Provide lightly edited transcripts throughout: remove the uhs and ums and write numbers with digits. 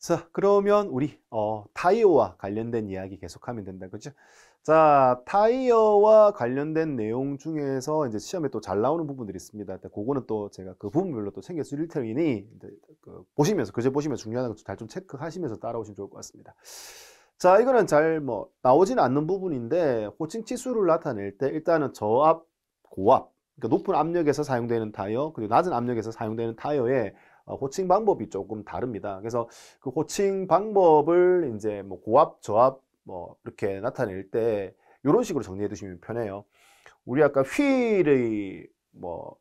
자, 그러면 우리 타이어와 관련된 이야기 계속하면 된다, 그죠? 자, 타이어와 관련된 내용 중에서 이제 시험에 또 잘 나오는 부분들이 있습니다. 일단 그거는 또 제가 그 부분별로 또 챙겨 드릴 테니 그 보시면서 그제 보시면 중요한 거 잘 좀 체크하시면서 따라오시면 좋을 것 같습니다. 자, 이거는 잘 뭐 나오지는 않는 부분인데 호칭 치수를 나타낼 때 일단은 저압, 고압, 그러니까 높은 압력에서 사용되는 타이어 그리고 낮은 압력에서 사용되는 타이어의 호칭 방법이 조금 다릅니다. 그래서 그 호칭 방법을 이제 뭐 고압, 저압 뭐 이렇게 나타낼 때 이런 식으로 정리해 두시면 편해요. 우리 아까 휠의 뭐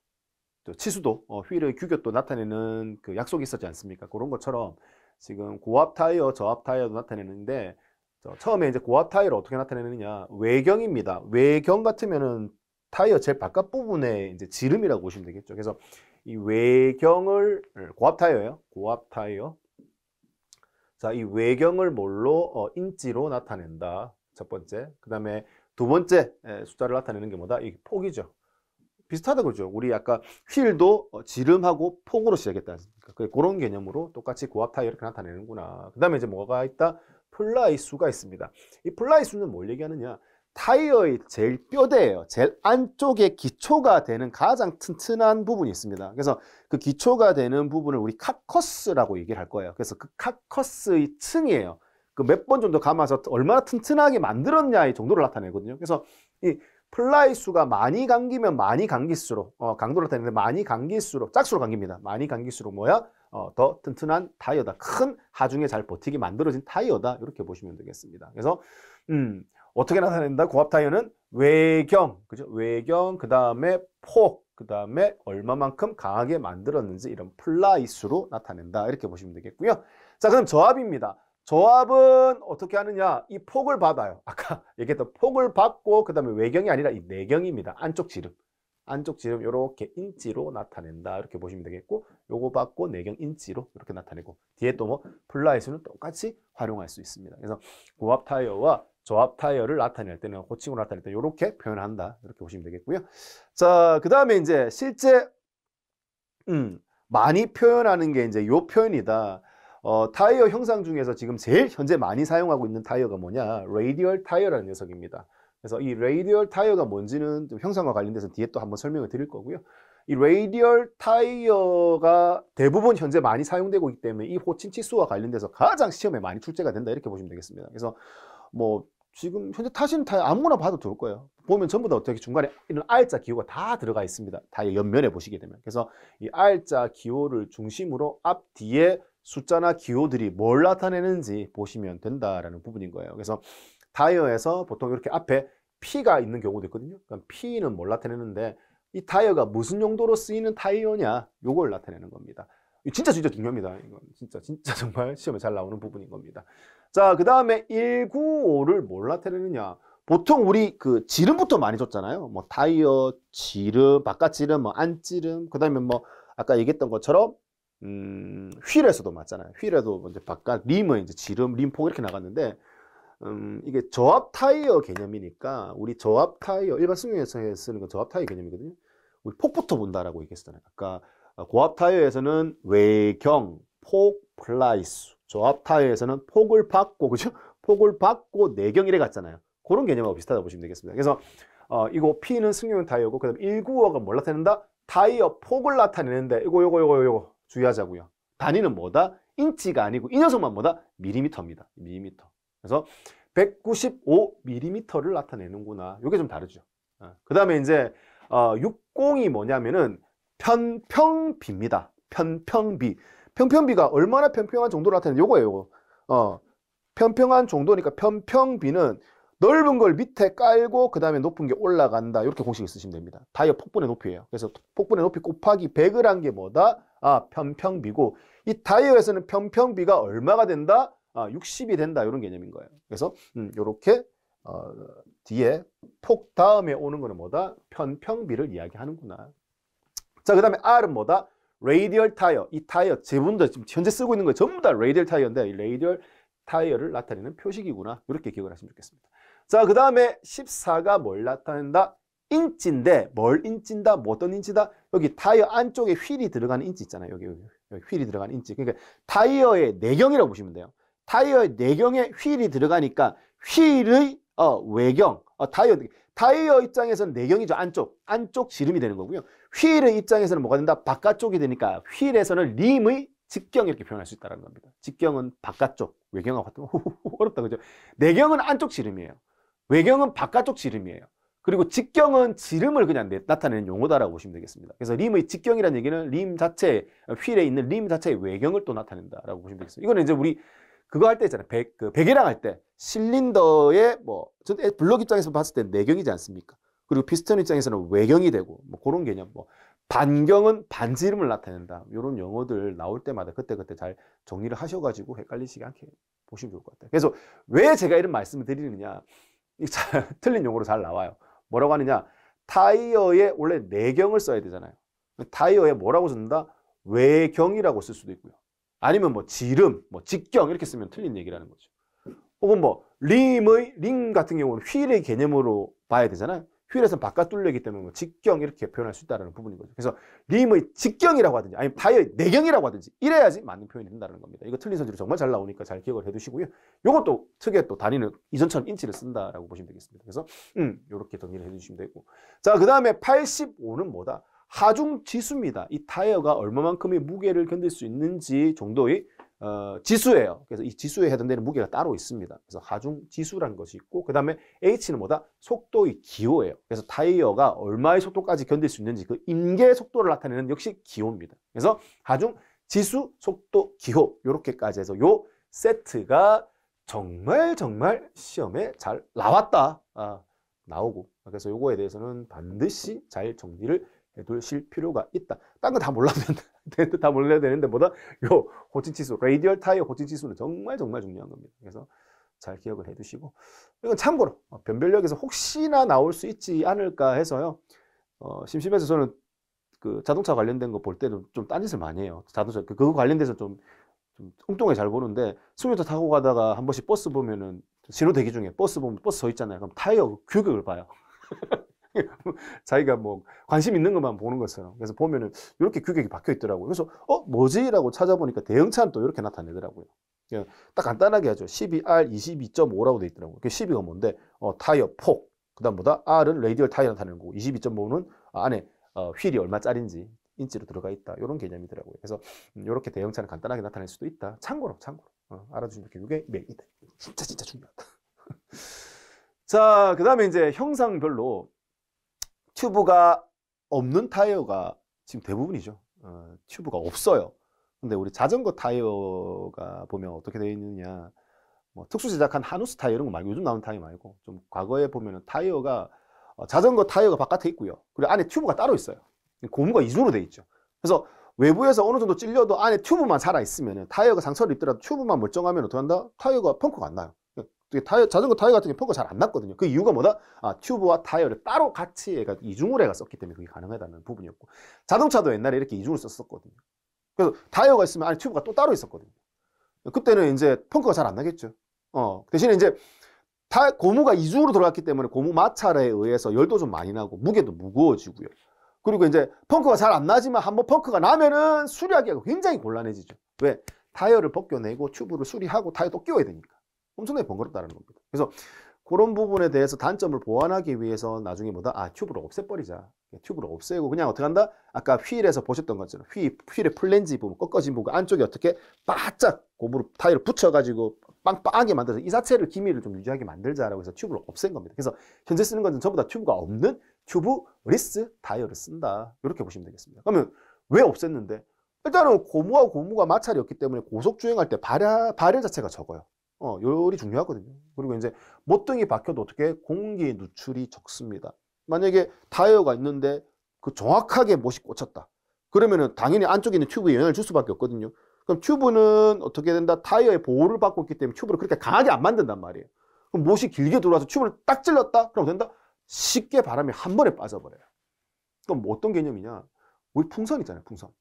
치수도, 휠의 규격도 나타내는 그 약속이 있었지 않습니까? 그런 것처럼 지금 고압 타이어, 저압 타이어도 나타내는데 처음에 이제 고압 타이어를 어떻게 나타내느냐? 외경입니다. 외경 같으면은 타이어 제일 바깥 부분에 이제 지름이라고 보시면 되겠죠. 그래서 이 외경을 고압 타이어예요. 고압 타이어. 자, 이 외경을 뭘로 인치로 나타낸다. 첫 번째. 그다음에 두 번째 숫자를 나타내는 게 뭐다? 이 폭이죠. 비슷하다 그러죠. 우리 아까 휠도 지름하고 폭으로 시작했다 않습니까? 그런 개념으로 똑같이 고압 타이어 이렇게 나타내는구나. 그다음에 이제 뭐가 있다? 플라이 수가 있습니다. 이 플라이 수는 뭘 얘기하느냐? 타이어의 제일 뼈대예요. 제일 안쪽에 기초가 되는 가장 튼튼한 부분이 있습니다. 그래서 그 기초가 되는 부분을 우리 카커스라고 얘기를 할 거예요. 그래서 그 카커스의 층이에요. 그 몇 번 정도 감아서 얼마나 튼튼하게 만들었냐의 정도를 나타내거든요. 그래서 이 플라이 수가 많이 감기면 많이 감길수록 강도를 나타내는데 많이 감길수록 짝수로 감깁니다. 많이 감길수록 뭐야? 더 튼튼한 타이어다. 큰 하중에 잘 버티게 만들어진 타이어다. 이렇게 보시면 되겠습니다. 그래서 어떻게 나타낸다? 고압 타이어는 외경, 그죠? 외경, 그 다음에 폭, 그 다음에 얼마만큼 강하게 만들었는지 이런 플라이 수로 나타낸다. 이렇게 보시면 되겠고요. 자, 그럼 저압입니다. 저압은 어떻게 하느냐? 이 폭을 받아요. 아까 얘기했던 폭을 받고 그 다음에 외경이 아니라 이 내경입니다. 안쪽 지름. 안쪽 지름 이렇게 인치로 나타낸다. 이렇게 보시면 되겠고 요거 받고 내경 인치로 이렇게 나타내고 뒤에 또 뭐 플라이수는 똑같이 활용할 수 있습니다. 그래서 고압 타이어와 저압 타이어를 나타낼 때는 호칭으로 나타낼 때 이렇게 표현한다. 이렇게 보시면 되겠고요. 자, 그 다음에 이제 실제 많이 표현하는 게 이제 요 표현이다. 타이어 형상 중에서 지금 제일 현재 많이 사용하고 있는 타이어가 뭐냐? 레이디얼 타이어라는 녀석입니다. 그래서 이 레이디얼 타이어가 뭔지는 좀 형상과 관련돼서 뒤에 또 한번 설명을 드릴 거고요. 이 레이디얼 타이어가 대부분 현재 많이 사용되고 있기 때문에 이 호칭 치수와 관련돼서 가장 시험에 많이 출제가 된다. 이렇게 보시면 되겠습니다. 그래서 뭐 지금 현재 타시는 타이어 아무거나 봐도 좋을 거예요. 보면 전부 다 어떻게 중간에 이런 R자 기호가 다 들어가 있습니다. 타이어 옆면에 보시게 되면. 그래서 이 R자 기호를 중심으로 앞, 뒤에 숫자나 기호들이 뭘 나타내는지 보시면 된다라는 부분인 거예요. 그래서 타이어에서 보통 이렇게 앞에 P가 있는 경우도 있거든요. 그럼 P는 뭘 나타내는데 이 타이어가 무슨 용도로 쓰이는 타이어냐? 요걸 나타내는 겁니다. 진짜 중요합니다. 이건 진짜 정말 시험에 잘 나오는 부분인 겁니다. 자, 그 다음에 195를 뭘 나타내느냐? 보통 우리 그 지름부터 많이 줬잖아요. 뭐 타이어 지름, 바깥 지름, 뭐 안지름, 그 다음에 뭐 아까 얘기했던 것처럼 휠에서도 맞잖아요. 휠에도 먼저 바깥 림은 이제 지름, 림폭 이렇게 나갔는데 이게 저압 타이어 개념이니까 우리 저압 타이어 일반 승용에서 쓰는 건 저압 타이어 개념이거든요. 우리 폭부터 본다라고 얘기했잖아요. 아까 고압 타이어에서는 외경, 폭, 플라이수. 저압 타이어에서는 폭을 받고 그죠? 폭을 받고 내경 이래 갔잖아요. 그런 개념하고 비슷하다고 보시면 되겠습니다. 그래서 이거 P는 승용용 타이어고 그다음 195가 뭘 나타낸다? 타이어 폭을 나타내는데 요거 주의하자고요. 단위는 뭐다? 인치가 아니고 이 녀석만 뭐다? 밀리미터입니다. 밀리미터. 그래서 195mm를 나타내는구나. 이게 좀 다르죠. 그 다음에 이제 60이 뭐냐면은 편평비입니다. 편평비. 편평비가 얼마나 편평한 정도를 나타내는 요거예요. 요거. 편평한 정도니까 편평비는 넓은 걸 밑에 깔고 그 다음에 높은 게 올라간다. 이렇게 공식을 쓰시면 됩니다. 타이어 폭분의 높이예요. 그래서 폭분의 높이 곱하기 100을 한 게 뭐다? 편평비고 이 타이어에서는 편평비가 얼마가 된다? 60이 된다. 이런 개념인 거예요. 그래서 요렇게 뒤에 폭 다음에 오는 거는 뭐다? 편평비를 이야기하는구나. 자, 그 다음에 R은 뭐다? 레이디얼 타이어. 이 타이어 제분들 지금 현재 쓰고 있는 거 전부 다 레이디얼 타이어인데 이 레이디얼 타이어를 나타내는 표식이구나. 이렇게 기억을 하시면 좋겠습니다. 자, 그 다음에 14가 뭘 나타낸다? 인치인데 뭘 인치인다? 뭐 어떤 인치다? 여기 타이어 안쪽에 휠이 들어가는 인치 있잖아요. 여기 휠이 들어간 인치. 그러니까 타이어의 내경이라고 보시면 돼요. 타이어의 내경에 휠이 들어가니까 휠의 외경, 타이어 입장에서는 내경이죠. 안쪽 지름이 되는 거고요. 휠의 입장에서는 뭐가 된다? 바깥쪽이 되니까 휠에서는 림의 직경 이렇게 표현할 수 있다는 겁니다. 직경은 바깥쪽, 외경하고 같은 어렵다 그죠? 내경은 안쪽 지름이에요. 외경은 바깥쪽 지름이에요. 그리고 직경은 지름을 그냥 나타내는 용어다라고 보시면 되겠습니다. 그래서 림의 직경이라는 얘기는 림 자체, 휠에 있는 림 자체의 외경을 또 나타낸다라고 보시면 되겠습니다. 이거는 이제 우리 그거 할 때 있잖아요. 베개랑 할 때 실린더의 블록 입장에서 봤을 때 내경이지 않습니까? 그리고 피스톤 입장에서는 외경이 되고 뭐 그런 개념. 반경은 반지름을 나타낸다. 이런 용어들 나올 때마다 그때그때 잘 정리를 하셔가지고 헷갈리시지 않게 보시면 좋을 것 같아요. 그래서 왜 제가 이런 말씀을 드리느냐? 틀린 용어로 잘 나와요. 뭐라고 하느냐? 타이어에 원래 내경을 써야 되잖아요. 타이어에 뭐라고 쓴다? 외경이라고 쓸 수도 있고요. 아니면 지름, 직경 이렇게 쓰면 틀린 얘기라는 거죠. 혹은 림 같은 경우는 휠의 개념으로 봐야 되잖아요. 휠에서는 바깥 뚫려있기 때문에 직경 이렇게 표현할 수 있다는 부분인 거죠. 그래서 림의 직경이라고 하든지 아니면 타이어의 내경이라고 하든지 이래야지 맞는 표현이 된다는 겁니다. 이거 틀린 선지로 정말 잘 나오니까 잘 기억을 해두시고요. 요것도 특유의 또 단위는 이전처럼 인치를 쓴다라고 보시면 되겠습니다. 그래서 이렇게 정리를 해주시면 되고, 자, 그 다음에 85는 뭐다? 하중 지수입니다. 이 타이어가 얼마만큼의 무게를 견딜 수 있는지 정도의 지수예요. 그래서 이 지수에 해당되는 무게가 따로 있습니다. 그래서 하중 지수라는 것이 있고, 그 다음에 H는 뭐다? 속도의 기호예요. 그래서 타이어가 얼마의 속도까지 견딜 수 있는지 그 임계 속도를 나타내는 역시 기호입니다. 그래서 하중 지수, 속도, 기호 이렇게까지 해서 요 세트가 정말 시험에 잘 나왔다. 나오고, 그래서 요거에 대해서는 반드시 잘 정리를 해두실 필요가 있다. 딴 거 다 몰라도 되는데, 다 몰라야 되는데 보다 요 호칭치수, 레이디얼 타이어 호칭치수는 정말 중요한 겁니다. 그래서 잘 기억을 해두시고, 이건 참고로 변별력에서 혹시나 나올 수 있지 않을까 해서요. 심심해서 저는 그 자동차 관련된 거 볼 때는 좀 딴짓을 많이 해요. 자동차 그거 관련돼서 좀 엉뚱하게 잘 보는데, 승용차 타고 가다가 한 번씩 버스 보면은 신호 대기 중에 버스 보면 버스 서 있잖아요. 그럼 타이어 규격을 봐요. 자기가 관심 있는 것만 보는 것처럼. 그래서 보면은 이렇게 규격이 박혀 있더라고요. 그래서 뭐지라고 찾아보니까 대형차는 또 이렇게 나타내더라고요. 그냥 딱 간단하게 하죠. 12R 22.5라고 돼 있더라고요. 그 12가 뭔데? 타이어 폭. 그다음보다 R은 레이디얼 타이어 나타내는 거고, 22.5는 안에 휠이 얼마짜리인지 인치로 들어가 있다. 이런 개념이더라고요. 그래서 이렇게 대형차는 간단하게 나타낼 수도 있다. 참고로 알아두시면 이게 맥이다. 진짜 중요하다. 자, 그 다음에 이제 형상별로 튜브가 없는 타이어가 지금 대부분이죠. 튜브가 없어요. 근데 우리 자전거 타이어가 보면 어떻게 되어 있느냐, 특수 제작한 하누스 타이어 이런 거 말고, 요즘 나오는 타이어 말고 좀 과거에 보면은 타이어가 자전거 타이어가 바깥에 있고요. 그리고 안에 튜브가 따로 있어요. 고무가 이중으로 되어 있죠. 그래서 외부에서 어느 정도 찔려도 안에 튜브만 살아 있으면, 타이어가 상처를 입더라도 튜브만 멀쩡하면 어떻게 한다? 타이어가 펑크가 안 나요. 자전거 타이어 같은 게 펑크가 잘 안 났거든요. 그 이유가 뭐다? 튜브와 타이어를 따로 같이 이중으로 해가 썼기 때문에 그게 가능하다는 부분이었고, 자동차도 옛날에 이렇게 이중으로 썼었거든요. 그래서 타이어가 있으면 안에 튜브가 또 따로 있었거든요. 그때는 이제 펑크가 잘 안 나겠죠. 대신에 이제 고무가 이중으로 들어갔기 때문에 고무 마찰에 의해서 열도 좀 많이 나고 무게도 무거워지고요. 그리고 이제 펑크가 잘 안 나지만 한번 펑크가 나면은 수리하기가 굉장히 곤란해지죠. 왜? 타이어를 벗겨내고 튜브를 수리하고 타이어 또 끼워야 되니까. 엄청나게 번거롭다는 겁니다. 그래서 그런 부분에 대해서 단점을 보완하기 위해서 나중에 튜브를 없애버리자. 튜브를 없애고 그냥 어떻게 한다? 아까 휠에서 보셨던 것처럼 휠의 플랜지 부분, 꺾어진 부분 안쪽에 어떻게 바짝 고무로 타이어를 붙여가지고 빵빵하게 만들어서 이 자체를 기미를 좀 유지하게 만들자라고 해서 튜브를 없앤 겁니다. 그래서 현재 쓰는 것은 전부 다 튜브가 없는 튜브리스 타이어를 쓴다. 이렇게 보시면 되겠습니다. 그러면 왜 없앴는데? 일단은 고무와 고무가 마찰이 없기 때문에 고속 주행할 때 발열 자체가 적어요. 요리 중요하거든요. 그리고 이제 못등이 박혀도 어떻게 공기 누출이 적습니다. 만약에 타이어가 있는데 그 정확하게 못이 꽂혔다. 그러면은 당연히 안쪽에 있는 튜브에 영향을 줄 수밖에 없거든요. 그럼 튜브는 어떻게 된다? 타이어의 보호를 받고 있기 때문에 튜브를 그렇게 강하게 안 만든단 말이에요. 그럼 못이 길게 들어와서 튜브를 딱 찔렀다? 그럼 된다? 쉽게 바람이 한 번에 빠져버려요. 그럼 어떤 개념이냐? 우리 풍선 있잖아요, 풍선.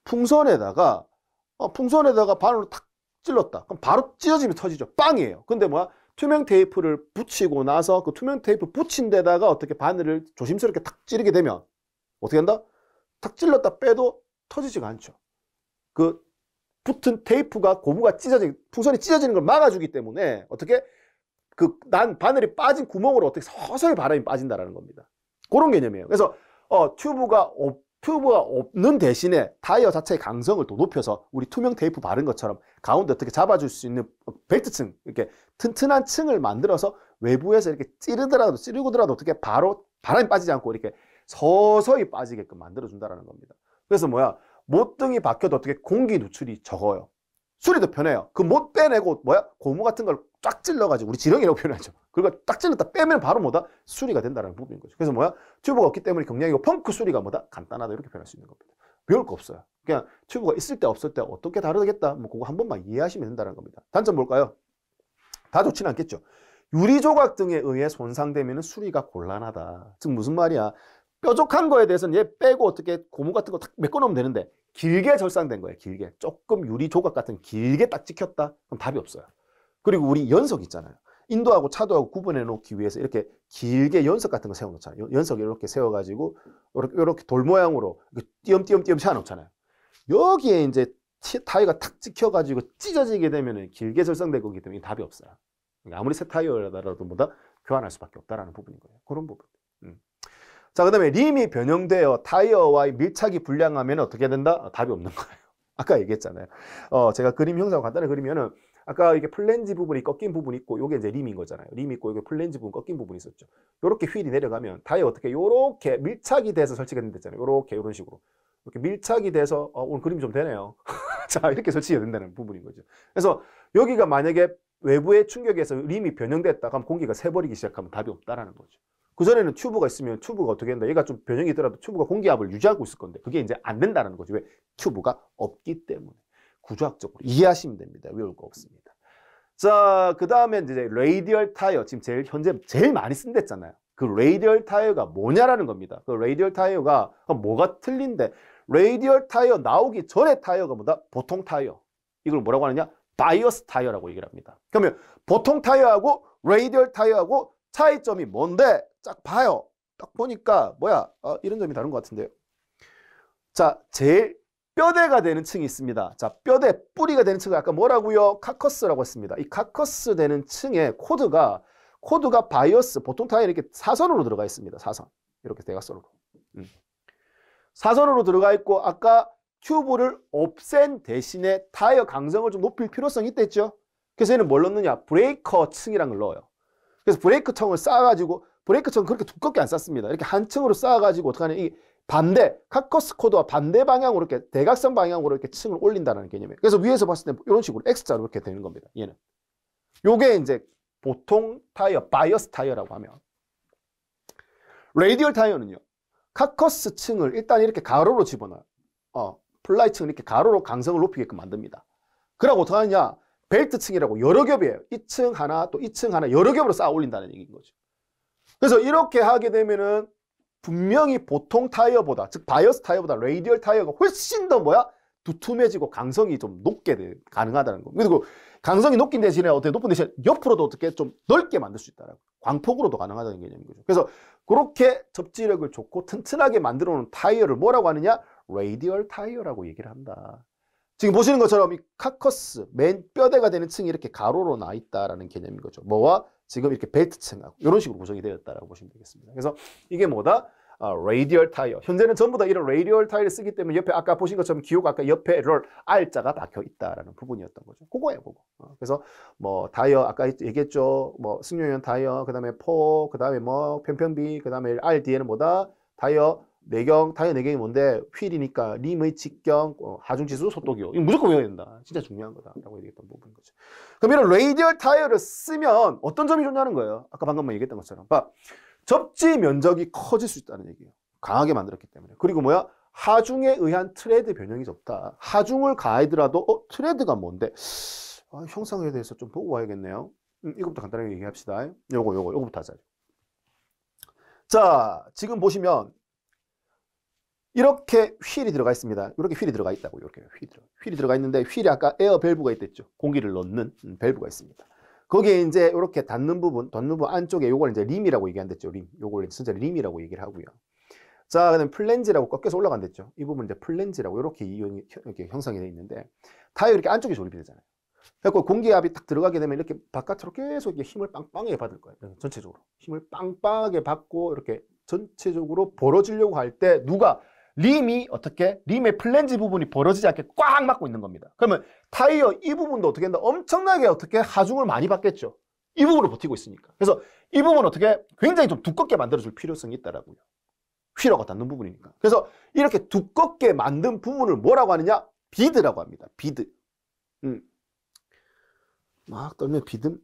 풍선에다가 바늘로 탁 찔렀다. 그럼 바로 찢어지면 터지죠. 빵이에요. 근데 투명 테이프를 붙이고 나서 그 투명 테이프 붙인 데다가 어떻게 바늘을 조심스럽게 탁 찌르게 되면 어떻게 한다? 탁 찔렀다 빼도 터지지가 않죠. 그 붙은 테이프가 고무가 풍선이 찢어지는 걸 막아주기 때문에 어떻게 그 난 바늘이 빠진 구멍으로 어떻게 서서히 바람이 빠진다라는 겁니다. 그런 개념이에요. 그래서 튜브가 없는 대신에 타이어 자체의 강성을 더 높여서 우리 투명 테이프 바른 것처럼 가운데 어떻게 잡아줄 수 있는 벨트층, 이렇게 튼튼한 층을 만들어서 외부에서 이렇게 찌르고더라도 어떻게 바로 바람이 빠지지 않고 이렇게 서서히 빠지게끔 만들어준다는 겁니다. 그래서 못등이 박혀도 어떻게 공기 누출이 적어요. 수리도 편해요. 그 못 빼내고 고무 같은 걸 쫙 찔러가지고 우리 지렁이라고 표현하죠. 그리고 딱 찔렀다 빼면 바로 수리가 된다는 부분인 거죠. 그래서 튜브가 없기 때문에 경량이고 펑크 수리가 간단하다 이렇게 표현할 수 있는 겁니다. 배울 거 없어요. 그냥 튜브가 있을 때 없을 때 어떻게 다르겠다 그거 한 번만 이해하시면 된다는 겁니다. 단점 뭘까요? 다 좋지는 않겠죠. 유리 조각 등에 의해 손상되면 수리가 곤란하다. 즉 무슨 말이야? 뾰족한 거에 대해서는 얘 빼고 어떻게 고무 같은 거 탁 메꿔놓으면 되는데 길게 절상된 거예요. 길게. 조금 유리 조각 같은 길게 딱 찍혔다? 그럼 답이 없어요. 그리고 우리 연석 있잖아요. 인도하고 차도하고 구분해 놓기 위해서 이렇게 길게 연석 같은 거 세워 놓잖아요. 연석 이렇게 세워가지고 이렇게 돌 모양으로 띄엄띄엄 세워 놓잖아요. 여기에 이제 타이어가 탁 찍혀가지고 찢어지게 되면 길게 절상될 거기 때문에 답이 없어요. 아무리 새 타이어라도 교환할 수밖에 없다라는 부분인 거예요. 그런 부분. 자, 그 다음에 림이 변형되어 타이어와의 밀착이 불량하면 어떻게 된다? 답이 없는 거예요. 아까 얘기했잖아요. 제가 그림 형상 간단히 그리면은 아까 이게 플랜지 부분이 꺾인 부분이 있고 요게 이제 림인 거잖아요. 림 있고 여기 플랜지 부분 꺾인 부분이 있었죠. 요렇게 휠이 내려가면 타이어 어떻게 요렇게 밀착이 돼서 설치가 된댔잖아요. 요렇게 이런 식으로. 이렇게 밀착이 돼서 오늘 그림이 좀 되네요. 자, 이렇게 설치가 된다는 부분인 거죠. 그래서 여기가 만약에 외부의 충격에서 림이 변형됐다 그럼 공기가 새버리기 시작하면 답이 없다라는 거죠. 그전에는 튜브가 있으면 튜브가 어떻게 된다? 얘가 좀 변형이 있더라도 튜브가 공기압을 유지하고 있을 건데 그게 이제 안 된다는 거죠. 왜? 튜브가 없기 때문에. 구조학적으로 이해하시면 됩니다. 외울 거 없습니다. 자, 그 다음에 이제 레이디얼 타이어. 지금 현재 제일 많이 쓴댔잖아요. 그 레이디얼 타이어가 뭐냐라는 겁니다. 그 레이디얼 타이어가 뭐가 틀린데 레이디얼 타이어 나오기 전에 타이어가 보통 타이어. 이걸 뭐라고 하느냐? 바이어스 타이어라고 얘기를 합니다. 그러면 보통 타이어하고 레이디얼 타이어하고 차이점이 뭔데? 딱 봐요. 딱 보니까 이런 점이 다른 것 같은데요. 자, 제일 뼈대가 되는 층이 있습니다. 자, 뼈대, 뿌리가 되는 층은 아까 뭐라고요? 카커스라고 했습니다. 이 카커스 되는 층에 코드가 바이어스, 보통 타이어 이렇게 사선으로 들어가 있습니다. 사선. 이렇게 대각선으로. 사선으로 들어가 있고 아까 튜브를 없앤 대신에 타이어 강성을 좀 높일 필요성이 있댔죠. 그래서 얘는 뭘 넣느냐? 브레이커 층이라는 걸 넣어요. 그래서 브레이크 층을 쌓아가지고 브레이크 층은 그렇게 두껍게 안 쌓습니다. 이렇게 한 층으로 쌓아가지고 어떻게 하냐? 이 카커스 코드와 반대 방향으로 이렇게 대각선 방향으로 이렇게 층을 올린다는 개념이에요. 그래서 위에서 봤을 때 이런 식으로 X자로 이렇게 되는 겁니다. 얘는. 요게 이제 보통 타이어, 바이어스 타이어라고 하면. 레이디얼 타이어는요. 카커스 층을 일단 이렇게 가로로 집어넣어요. 플라이 층을 이렇게 가로로 강성을 높이게끔 만듭니다. 그러고 어떻게 하느냐? 벨트 층이라고 여러 겹이에요. 이 층 하나 또 이 층 하나 여러 겹으로 쌓아 올린다는 얘기인 거죠. 그래서 이렇게 하게 되면은 분명히 보통 타이어보다, 즉 바이어스 타이어보다 레이디얼 타이어가 훨씬 더 두툼해지고 강성이 좀 높게 가능하다는 거. 그리고 강성이 높긴 대신에 어떻게 높은 대신에 옆으로도 어떻게 좀 넓게 만들 수 있다라고. 광폭으로도 가능하다는 개념인 거죠. 그래서 그렇게 접지력을 좋고 튼튼하게 만들어 놓은 타이어를 뭐라고 하느냐? 레이디얼 타이어라고 얘기를 한다. 지금 보시는 것처럼 이 카커스, 맨 뼈대가 되는 층이 이렇게 가로로 나 있다라는 개념인 거죠. 뭐와 지금 이렇게 벨트 층하고 이런 식으로 구성이 되었다라고 보시면 되겠습니다. 그래서 이게 뭐다? 레이디얼 타이어. 현재는 전부 다 이런 레이디얼 타이어를 쓰기 때문에 옆에 아까 보신 것처럼 기호가 아까 옆에 R자가 박혀 있다라는 부분이었던 거죠. 그거예요, 그거. 그래서 타이어 아까 얘기했죠. 승용형 타이어, 그다음에 포, 그다음에 편편비, 그다음에 R 뒤에는 뭐다? 타이어 타이어 내경이 뭔데? 휠이니까 림의 직경, 하중지수, 속도기호. 이거 무조건 외워야 된다. 진짜 중요한 거다라고 얘기했던 부분인 거죠. 그럼 이런 레이디얼 타이어를 쓰면 어떤 점이 좋냐는 거예요. 아까 방금 얘기했던 것처럼. 접지 면적이 커질 수 있다는 얘기예요. 강하게 만들었기 때문에. 그리고 하중에 의한 트레드 변형이 적다. 하중을 가하더라도 트레드가 뭔데? 형상에 대해서 좀 보고 와야겠네요. 이것부터 간단하게 얘기합시다. 요거부터 하자. 자, 지금 보시면 이렇게 휠이 들어가 있습니다. 이렇게 휠이 들어가 있다고. 이렇게 휠이 들어가 있는데 휠이 아까 에어 밸브가 있댔죠. 공기를 넣는 밸브가 있습니다. 거기에 이제 이렇게 닿는 부분 안쪽에 요걸 이제 림이라고 얘기한댔죠. 림. 요걸 진짜 림이라고 얘기를 하고요. 자, 그다음 플랜지라고 꺾여서 올라간댔죠. 이 부분 이제 플랜지라고 이렇게 이온이 이렇게 형성이 되어 있는데 타이어 이렇게 안쪽에 조립이 되잖아요. 그래서 공기압이 딱 들어가게 되면 이렇게 바깥으로 계속 이렇게 힘을 빵빵하게 받을 거예요. 전체적으로 힘을 빵빵하게 받고 이렇게 전체적으로 벌어지려고 할 때 누가 림이 어떻게 림의 플랜지 부분이 벌어지지 않게 꽉 막고 있는 겁니다. 그러면 타이어 이 부분도 어떻게 한다? 엄청나게 어떻게 하중을 많이 받겠죠. 이 부분을 버티고 있으니까. 그래서 이 부분은 어떻게 굉장히 좀 두껍게 만들어줄 필요성이 있다라고요. 휠하고 닿는 부분이니까. 그래서 이렇게 두껍게 만든 부분을 뭐라고 하느냐? 비드라고 합니다. 비드. 막 떨면 비드.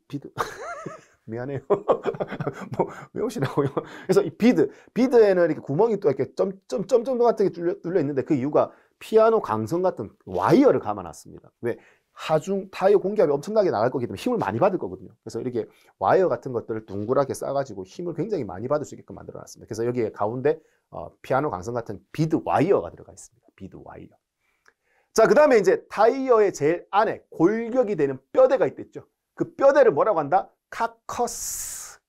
미안해요. 뭐 외우시라고요. 그래서 이 비드에는 이렇게 구멍이 또 이렇게 점점 같은 게 뚫려 있는데 그 이유가 피아노 강성 같은 와이어를 감아놨습니다. 왜? 하중 타이어 공기압이 엄청나게 나갈 거기 때문에 힘을 많이 받을 거거든요. 그래서 이렇게 와이어 같은 것들을 둥그랗게 싸가지고 힘을 굉장히 많이 받을 수 있게끔 만들어놨습니다. 그래서 여기에 가운데 피아노 강성 같은 비드 와이어가 들어가 있습니다. 비드 와이어. 자, 그 다음에 이제 타이어의 제일 안에 골격이 되는 뼈대가 있댔죠. 그 뼈대를 뭐라고 한다? 카커스.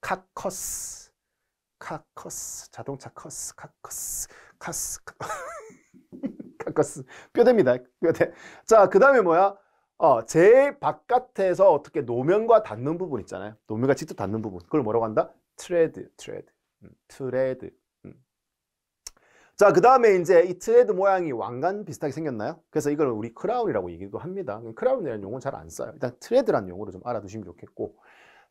자동차 카커스. 뼈대입니다. 뼈대. 자, 그 다음에 뭐야? 제일 바깥에서 어떻게 노면과 닿는 부분 있잖아요. 노면과 직접 닿는 부분. 그걸 뭐라고 한다? 트레드. 자, 그 다음에 이제 이 트레드 모양이 왕관 비슷하게 생겼나요? 그래서 이걸 우리 크라운이라고 얘기도 합니다. 크라운이라는 용어는 잘 안 써요. 일단 트레드라는 용어로 좀 알아두시면 좋겠고.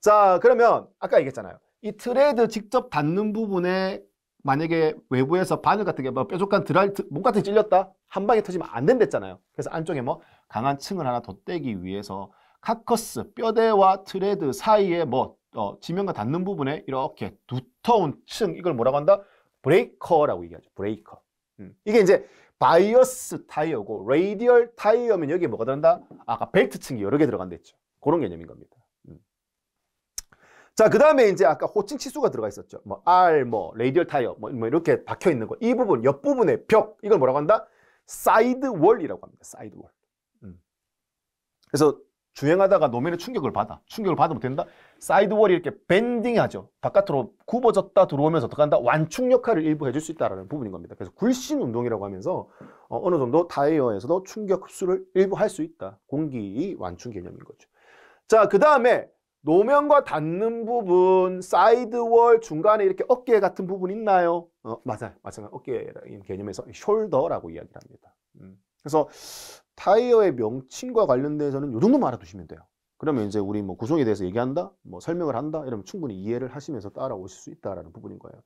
자, 그러면 아까 얘기했잖아요. 이 트레드 직접 닿는 부분에 만약에 외부에서 바늘 같은 게 뭐 뾰족한 몸 같은 게 찔렸다? 한 방에 터지면 안 된댔잖아요. 그래서 안쪽에 뭐 강한 층을 하나 덧대기 위해서 카커스, 뼈대와 트레드 사이에 뭐 지면과 닿는 부분에 이렇게 두터운 층, 이걸 뭐라고 한다? 브레이커라고 얘기하죠. 브레이커. 이게 이제 바이어스 타이어고 레이디얼 타이어면 여기에 뭐가 들어간다? 아까 벨트 층이 여러 개 들어간다 했죠. 그런 개념인 겁니다. 자, 그 다음에 이제 아까 호칭 치수가 들어가 있었죠. 뭐 R, 뭐 레이디얼 타이어, 뭐 이렇게 박혀 있는 거. 이 부분, 옆부분의 벽, 이걸 뭐라고 한다? 사이드 월이라고 합니다. 사이드 월. 그래서 주행하다가 노면에 충격을 받으면 된다? 사이드 월이 이렇게 밴딩하죠. 바깥으로 굽어졌다 들어오면서 어떻게 한다? 완충 역할을 일부 해줄 수 있다는 부분인 겁니다. 그래서 굴신 운동이라고 하면서 어느 정도 타이어에서도 충격 흡수를 일부 할 수 있다. 공기 완충 개념인 거죠. 자, 그 다음에 노면과 닿는 부분, 사이드월 중간에 이렇게 어깨 같은 부분 있나요? 맞아요. 어깨 개념에서 숄더라고 이야기를 합니다. 그래서 타이어의 명칭과 관련돼서는 이 정도만 알아두시면 돼요. 그러면 이제 우리 뭐 구성에 대해서 얘기한다, 뭐 설명을 한다, 이러면 충분히 이해를 하시면서 따라오실 수 있다라는 부분인 거예요.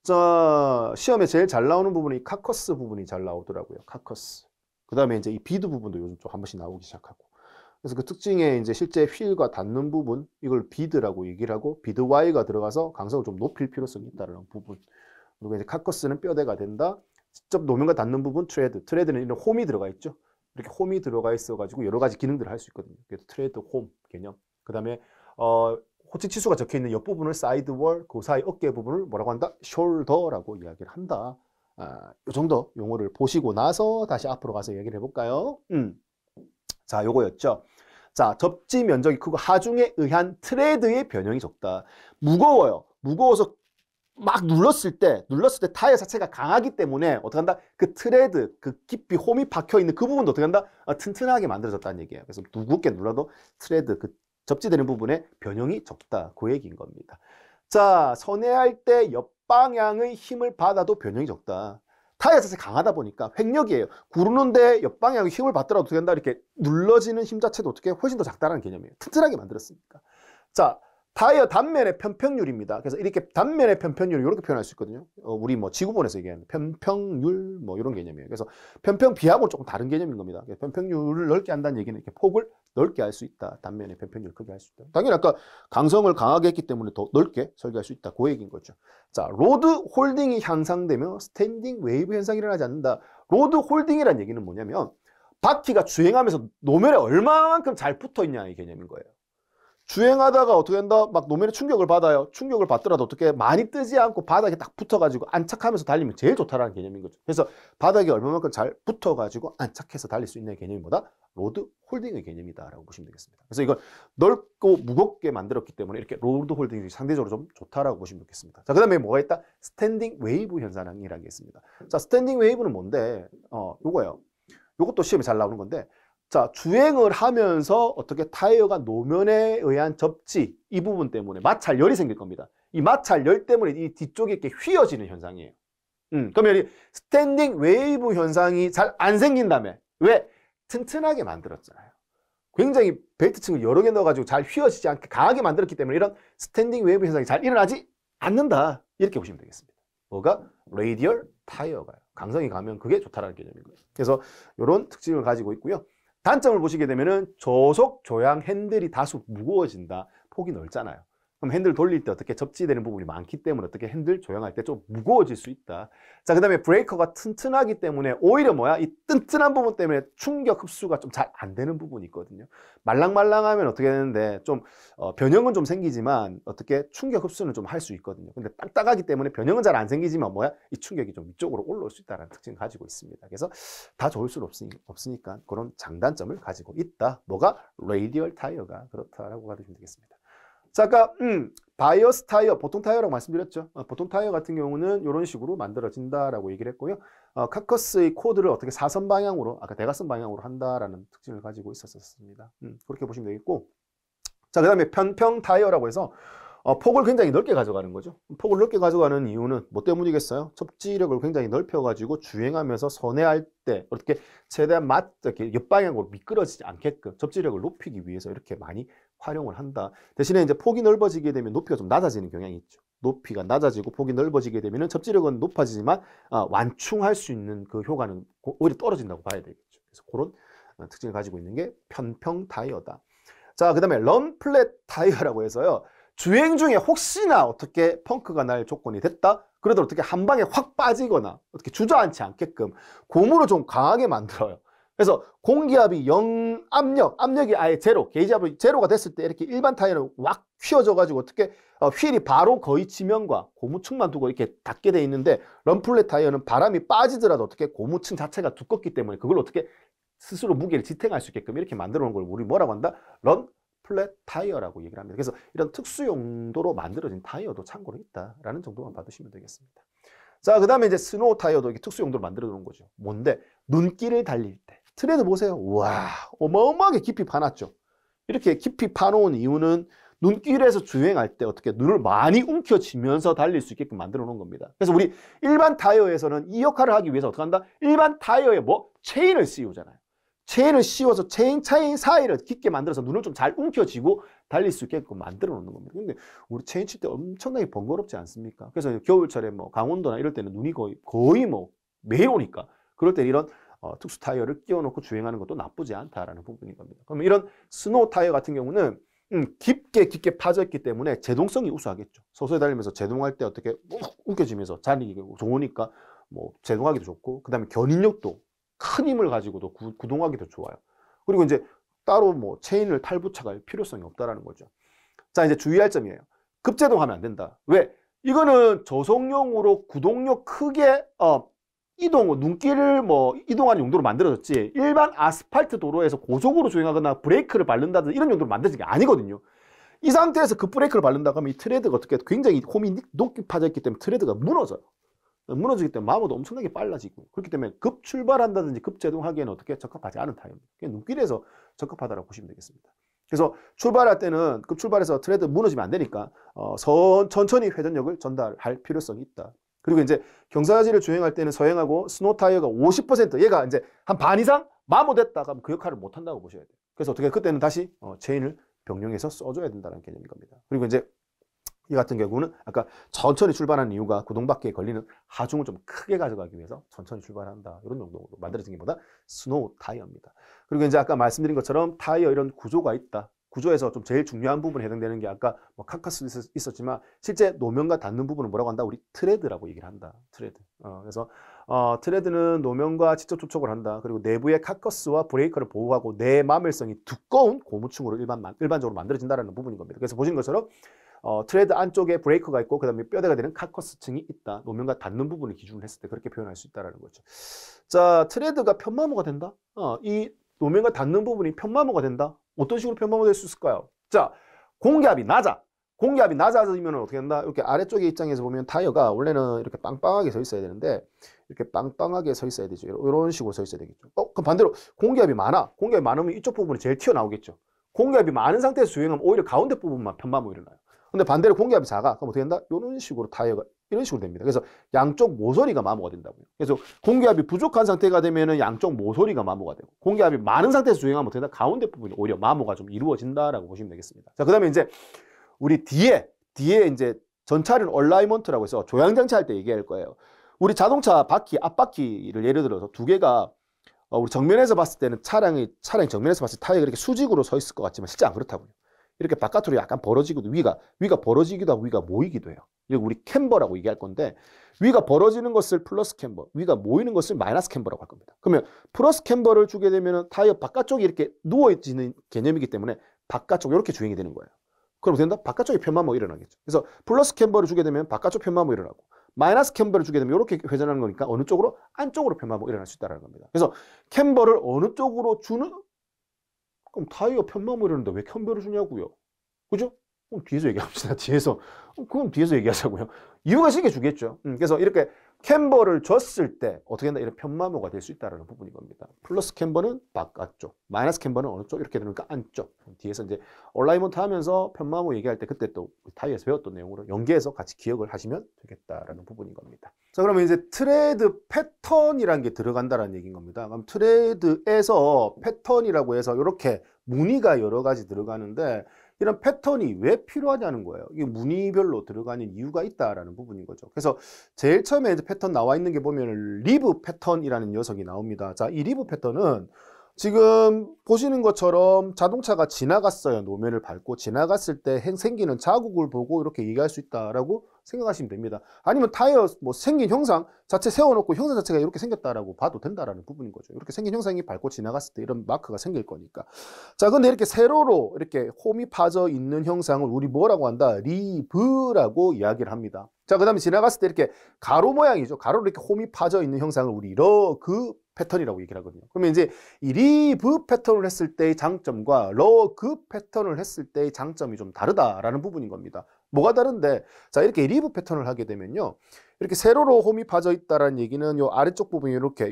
자, 시험에 제일 잘 나오는 부분이 카커스 부분이 잘 나오더라고요. 카커스. 그 다음에 이제 이 비드 부분도 요즘 좀 한 번씩 나오기 시작하고. 그래서 그 특징에 이제 실제 휠과 닿는 부분, 이걸 비드라고 얘기를 하고, 비드 와이가 들어가서 강성을 좀 높일 필요성이 있다는 부분. 그리고 이제 카커스는 뼈대가 된다. 직접 노면과 닿는 부분, 트레드는 이런 홈이 들어가 있죠. 이렇게 홈이 들어가 있어가지고 여러 가지 기능들을 할 수 있거든요. 그래서 트레드 홈 개념. 그 다음에 호칭 치수가 적혀 있는 옆부분을 사이드월, 그 사이 어깨 부분을 뭐라고 한다? 숄더라고 이야기를 한다. 이 정도 용어를 보시고 나서 다시 앞으로 가서 얘기를 해볼까요? 자, 요거였죠. 자, 접지 면적이 크고 하중에 의한 트레드의 변형이 적다. 무거워요. 무거워서 막 눌렀을 때 타이어 자체가 강하기 때문에 어떻게 한다? 그 트레드, 그 깊이 홈이 박혀 있는 그 부분도 어떻게 한다? 튼튼하게 만들어졌다는 얘기예요. 그래서 무겁게 눌러도 트레드, 그 접지되는 부분에 변형이 적다. 그 얘기인 겁니다. 자, 선회할 때 옆방향의 힘을 받아도 변형이 적다. 타이어 자체가 강하다 보니까 횡력이에요. 구르는데 옆방향의 힘을 받더라도 어떻게 한다? 이렇게 눌러지는 힘 자체도 어떻게 훨씬 더 작다는 개념이에요. 튼튼하게 만들었으니까. 자, 타이어 단면의 편평률입니다. 그래서 이렇게 단면의 편평률을 이렇게 표현할 수 있거든요. 우리 뭐 지구본에서 얘기하는 편평률 뭐 이런 개념이에요. 그래서 편평 비하고는 조금 다른 개념인 겁니다. 편평률을 넓게 한다는 얘기는 이렇게 폭을 넓게 할 수 있다. 단면의 편평률을 크게 할 수 있다. 당연히 아까 강성을 강하게 했기 때문에 더 넓게 설계할 수 있다. 그 얘기인 거죠. 자, 로드 홀딩이 향상되며 스탠딩 웨이브 현상이 일어나지 않는다. 로드 홀딩이라는 얘기는 뭐냐면 바퀴가 주행하면서 노면에 얼마만큼 잘 붙어 있냐 이 개념인 거예요. 주행하다가 어떻게 된다? 막 노면에 충격을 받아요. 충격을 받더라도 어떻게 많이 뜨지 않고 바닥에 딱 붙어가지고 안착하면서 달리면 제일 좋다라는 개념인 거죠. 그래서 바닥에 얼마만큼 잘 붙어가지고 안착해서 달릴 수 있는 개념이 뭐다? 로드 홀딩의 개념이다라고 보시면 되겠습니다. 그래서 이건 넓고 무겁게 만들었기 때문에 이렇게 로드 홀딩이 상대적으로 좀 좋다라고 보시면 되겠습니다. 자, 그 다음에 뭐가 있다? 스탠딩 웨이브 현상이라는 게 있습니다. 자, 스탠딩 웨이브는 뭔데? 요거예요. 요것도 시험에 잘 나오는 건데, 자, 주행을 하면서 어떻게 타이어가 노면에 의한 접지, 이 부분 때문에 마찰열이 생길 겁니다. 이 마찰열 때문에 이 뒤쪽이 이렇게 휘어지는 현상이에요. 그러면 이 스탠딩 웨이브 현상이 잘 안 생긴다며. 왜? 튼튼하게 만들었잖아요. 굉장히 벨트층을 여러 개 넣어가지고 잘 휘어지지 않게 강하게 만들었기 때문에 이런 스탠딩 웨이브 현상이 잘 일어나지 않는다. 이렇게 보시면 되겠습니다. 뭐가? 레이디얼 타이어가요. 강성이 가면 그게 좋다라는 개념인 거예요. 그래서 이런 특징을 가지고 있고요. 단점을 보시게 되면은 저속 조향 핸들이 다소 무거워진다. 폭이 넓잖아요. 그럼 핸들 돌릴 때 어떻게 접지되는 부분이 많기 때문에 어떻게 핸들 조향할 때 좀 무거워질 수 있다. 자, 그 다음에 브레이커가 튼튼하기 때문에 오히려 뭐야? 이 튼튼한 부분 때문에 충격 흡수가 좀 잘 안 되는 부분이 있거든요. 말랑말랑하면 어떻게 되는데 좀 변형은 좀 생기지만 어떻게 충격 흡수는 좀 할 수 있거든요. 근데 딱딱하기 때문에 변형은 잘 안 생기지만 뭐야? 이 충격이 좀 위쪽으로 올라올 수 있다는 특징을 가지고 있습니다. 그래서 다 좋을 수는 없으니까 그런 장단점을 가지고 있다. 뭐가? 레이디얼 타이어가 그렇다라고 가르치면 되겠습니다. 자, 아까 바이어스 타이어, 보통 타이어라고 말씀드렸죠. 보통 타이어 같은 경우는 이런 식으로 만들어진다라고 얘기를 했고요. 카커스의 코드를 어떻게 사선 방향으로, 아까 대각선 방향으로 한다라는 특징을 가지고 있었습니다. 그렇게 보시면 되겠고. 자, 그 다음에 편평 타이어라고 해서 폭을 굉장히 넓게 가져가는 거죠. 폭을 넓게 가져가는 이유는 뭐 때문이겠어요? 접지력을 굉장히 넓혀가지고 주행하면서 선회할 때 어떻게 최대한 이렇게 옆방향으로 미끄러지지 않게끔 접지력을 높이기 위해서 이렇게 많이 활용을 한다. 대신에 이제 폭이 넓어지게 되면 높이가 좀 낮아지는 경향이 있죠. 높이가 낮아지고 폭이 넓어지게 되면 접지력은 높아지지만 완충할 수 있는 그 효과는 오히려 떨어진다고 봐야 되겠죠. 그래서 그런 특징을 가지고 있는 게 편평 타이어다. 자, 그 다음에 런 플랫 타이어라고 해서요. 주행 중에 혹시나 어떻게 펑크가 날 조건이 됐다? 그래도 어떻게 한 방에 확 빠지거나 어떻게 주저앉지 않게끔 고무를 좀 강하게 만들어요. 그래서 공기압이 0 압력이 아예 제로, 게이지압이 제로가 됐을 때 이렇게 일반 타이어는 왁 휘어져가지고 어떻게 휠이 바로 거의 지면과 고무층만 두고 이렇게 닿게 돼 있는데 런플랫 타이어는 바람이 빠지더라도 어떻게 고무층 자체가 두껍기 때문에 그걸 어떻게 스스로 무게를 지탱할 수 있게끔 이렇게 만들어 놓은 걸 우리 뭐라고 한다? 런 플랫 타이어라고 얘기를 합니다. 그래서 이런 특수 용도로 만들어진 타이어도 참고로 있다라는 정도만 봐두시면 되겠습니다. 자, 그 다음에 이제 스노우 타이어도 이게 특수 용도로 만들어 놓은 거죠. 뭔데? 눈길을 달릴 때. 트레드 보세요. 와, 어마어마하게 깊이 파놨죠. 이렇게 깊이 파놓은 이유는 눈길에서 주행할 때 어떻게 눈을 많이 움켜쥐면서 달릴 수 있게끔 만들어 놓은 겁니다. 그래서 우리 일반 타이어에서는 이 역할을 하기 위해서 어떻게 한다? 일반 타이어에 뭐? 체인을 씌우잖아요. 체인을 씌워서 체인 사이를 깊게 만들어서 눈을 좀 잘 움켜쥐고 달릴 수 있게끔 만들어 놓는 겁니다. 근데 우리 체인 칠 때 엄청나게 번거롭지 않습니까? 그래서 겨울철에 뭐 강원도나 이럴 때는 눈이 거의 뭐 매일 오니까 그럴 때 이런 특수 타이어를 끼워놓고 주행하는 것도 나쁘지 않다라는 부분인 겁니다. 그러면 이런 스노우 타이어 같은 경우는 깊게 파져 있기 때문에 제동성이 우수하겠죠. 서서히 달리면서 제동할 때 어떻게 움켜쥐면서 달리기 좋으니까 뭐 제동하기도 좋고, 그 다음에 견인력도 큰 힘을 가지고도 구동하기도 좋아요. 그리고 이제 따로 뭐 체인을 탈부착할 필요성이 없다라는 거죠. 자, 이제 주의할 점이에요. 급제동하면 안 된다. 왜? 이거는 저속용으로 구동력 크게 눈길을 뭐 이동하는 용도로 만들어졌지 일반 아스팔트 도로에서 고속으로 주행하거나 브레이크를 밟는다든지 이런 용도로 만들어진 게 아니거든요. 이 상태에서 급 브레이크를 밟는다고 하면 이 트레드가 어떻게 굉장히 홈이 높게 파져 있기 때문에 트레드가 무너져요. 무너지기 때문에 마모도 엄청나게 빨라지고, 그렇기 때문에 급 출발한다든지 급 제동하기에는 어떻게 적합하지 않은 타입입니다. 그냥 눈길에서 적합하다고 보시면 되겠습니다. 그래서 출발할 때는 급 출발해서 트레드 무너지면 안 되니까 천천히 회전력을 전달할 필요성이 있다. 그리고 이제 경사지를 주행할 때는 서행하고 스노우 타이어가 50% 얘가 이제 한 반 이상 마모됐다 그러면 그 역할을 못 한다고 보셔야 돼요. 그래서 어떻게 그때는 다시 체인을 병용해서 써줘야 된다는 개념인 겁니다. 그리고 이제 이 같은 경우는 아까 천천히 출발하는 이유가 구동바퀴에 걸리는 하중을 좀 크게 가져가기 위해서 천천히 출발한다. 이런 정도로 만들어진 게 뭐다? 스노우 타이어입니다. 그리고 이제 아까 말씀드린 것처럼 타이어 이런 구조가 있다. 구조에서 좀 제일 중요한 부분에 해당되는 게 아까 뭐 카카스 있었지만 실제 노면과 닿는 부분을 뭐라고 한다? 우리 트레드라고 얘기를 한다. 트레드. 그래서 트레드는 노면과 직접 접촉을 한다. 그리고 내부의 카커스와 브레이크를 보호하고 내마멸성이 두꺼운 고무층으로 일반적으로 만들어진다는 부분인 겁니다. 그래서 보시는 것처럼 트레드 안쪽에 브레이크가 있고 그 다음에 뼈대가 되는 카커스층이 있다. 노면과 닿는 부분을 기준으로 했을 때 그렇게 표현할 수 있다는 거죠. 자, 트레드가 편마모가 된다. 이 노면과 닿는 부분이 편마모가 된다. 어떤 식으로 편마모가 될 수 있을까요? 자, 공기압이 낮아. 공기압이 낮아지면 어떻게 된다? 이렇게 아래쪽의 입장에서 보면 타이어가 원래는 이렇게 빵빵하게 서 있어야 되는데 이렇게 빵빵하게 서 있어야 되죠. 이런 식으로 서 있어야 되겠죠. 그럼 반대로 공기압이 많아. 공기압이 많으면 이쪽 부분이 제일 튀어나오겠죠. 공기압이 많은 상태에서 주행하면 오히려 가운데 부분만 편마모 일어나요. 근데 반대로 공기압이 작아. 그럼 어떻게 된다? 이런 식으로 타이어가 이런 식으로 됩니다. 그래서 양쪽 모서리가 마모가 된다고요. 그래서 공기압이 부족한 상태가 되면은 양쪽 모서리가 마모가 되고 공기압이 많은 상태에서 주행하면 어떻게 된다? 가운데 부분이 오히려 마모가 좀 이루어진다라고 보시면 되겠습니다. 자, 그다음에 이제 우리 뒤에 이제 전차륜 얼라이먼트라고 해서 조향장치 할 때 얘기할 거예요. 우리 자동차 바퀴 앞바퀴를 예를 들어서 두 개가 우리 정면에서 봤을 때는 차량이 정면에서 봤을 때 타이어가 이렇게 수직으로 서 있을 것 같지만 실제 안 그렇다고요. 이렇게 바깥으로 약간 벌어지기도 위가 벌어지기도 하고 위가 모이기도 해요. 이거 우리 캠버라고 얘기할 건데 위가 벌어지는 것을 플러스 캠버, 위가 모이는 것을 마이너스 캠버라고 할 겁니다. 그러면 플러스 캠버를 주게 되면 타이어 바깥쪽이 이렇게 누워있는 개념이기 때문에 바깥쪽 이렇게 주행이 되는 거예요. 그럼 된다? 바깥쪽에 편마모 일어나겠죠. 그래서 플러스 캠버를 주게 되면 바깥쪽 편마모 일어나고 마이너스 캠버를 주게 되면 이렇게 회전하는 거니까 어느 쪽으로? 안쪽으로 편마모 일어날 수 있다는 겁니다. 그래서 캠버를 어느 쪽으로 주는? 그럼 타이어 편마모 일어나는데 왜 캠버를 주냐고요? 그죠? 그럼 뒤에서 얘기합시다. 그럼 뒤에서 얘기하자고요. 이유가 있게 주겠죠. 그래서 이렇게 캠버를 줬을 때 어떻게 된다? 이런 편마모가 될 수 있다는 부분인 겁니다. 플러스 캠버는 바깥쪽, 마이너스 캠버는 어느 쪽? 이렇게 되니까 안쪽. 뒤에서 이제 얼라이먼트 하면서 편마모 얘기할 때 그때 또 타이어에서 배웠던 내용으로 연계해서 같이 기억을 하시면 되겠다라는 부분인 겁니다. 자, 그러면 이제 트레드 패턴이라는 게 들어간다는 얘기인 겁니다. 그럼 트레드에서 패턴이라고 해서 이렇게 무늬가 여러 가지 들어가는데 이런 패턴이 왜 필요하냐는 거예요. 이게 무늬별로 들어가는 이유가 있다라는 부분인 거죠. 그래서 제일 처음에 이제 패턴 나와 있는 게 보면 리브 패턴이라는 녀석이 나옵니다. 자, 이 리브 패턴은 지금 보시는 것처럼 자동차가 지나갔어요. 노면을 밟고 지나갔을 때 생기는 자국을 보고 이렇게 얘기할 수 있다라고 생각하시면 됩니다. 아니면 타이어 뭐 생긴 형상 자체 세워놓고 형상 자체가 이렇게 생겼다라고 봐도 된다라는 부분인 거죠. 이렇게 생긴 형상이 밟고 지나갔을 때 이런 마크가 생길 거니까. 자, 근데 이렇게 세로로 이렇게 홈이 파져 있는 형상을 우리 뭐라고 한다? 리브라고 이야기를 합니다. 자, 그 다음에 지나갔을 때 이렇게 가로 모양이죠. 가로로 이렇게 홈이 파져 있는 형상을 우리 러그 패턴이라고 얘기를 하거든요. 그러면 이제 이 리브 패턴을 했을 때의 장점과 러그 패턴을 했을 때의 장점이 좀 다르다라는 부분인 겁니다. 뭐가 다른데? 자, 이렇게 리브 패턴을 하게 되면요. 이렇게 세로로 홈이 파져 있다라는 얘기는 요 아래쪽 부분이 이렇게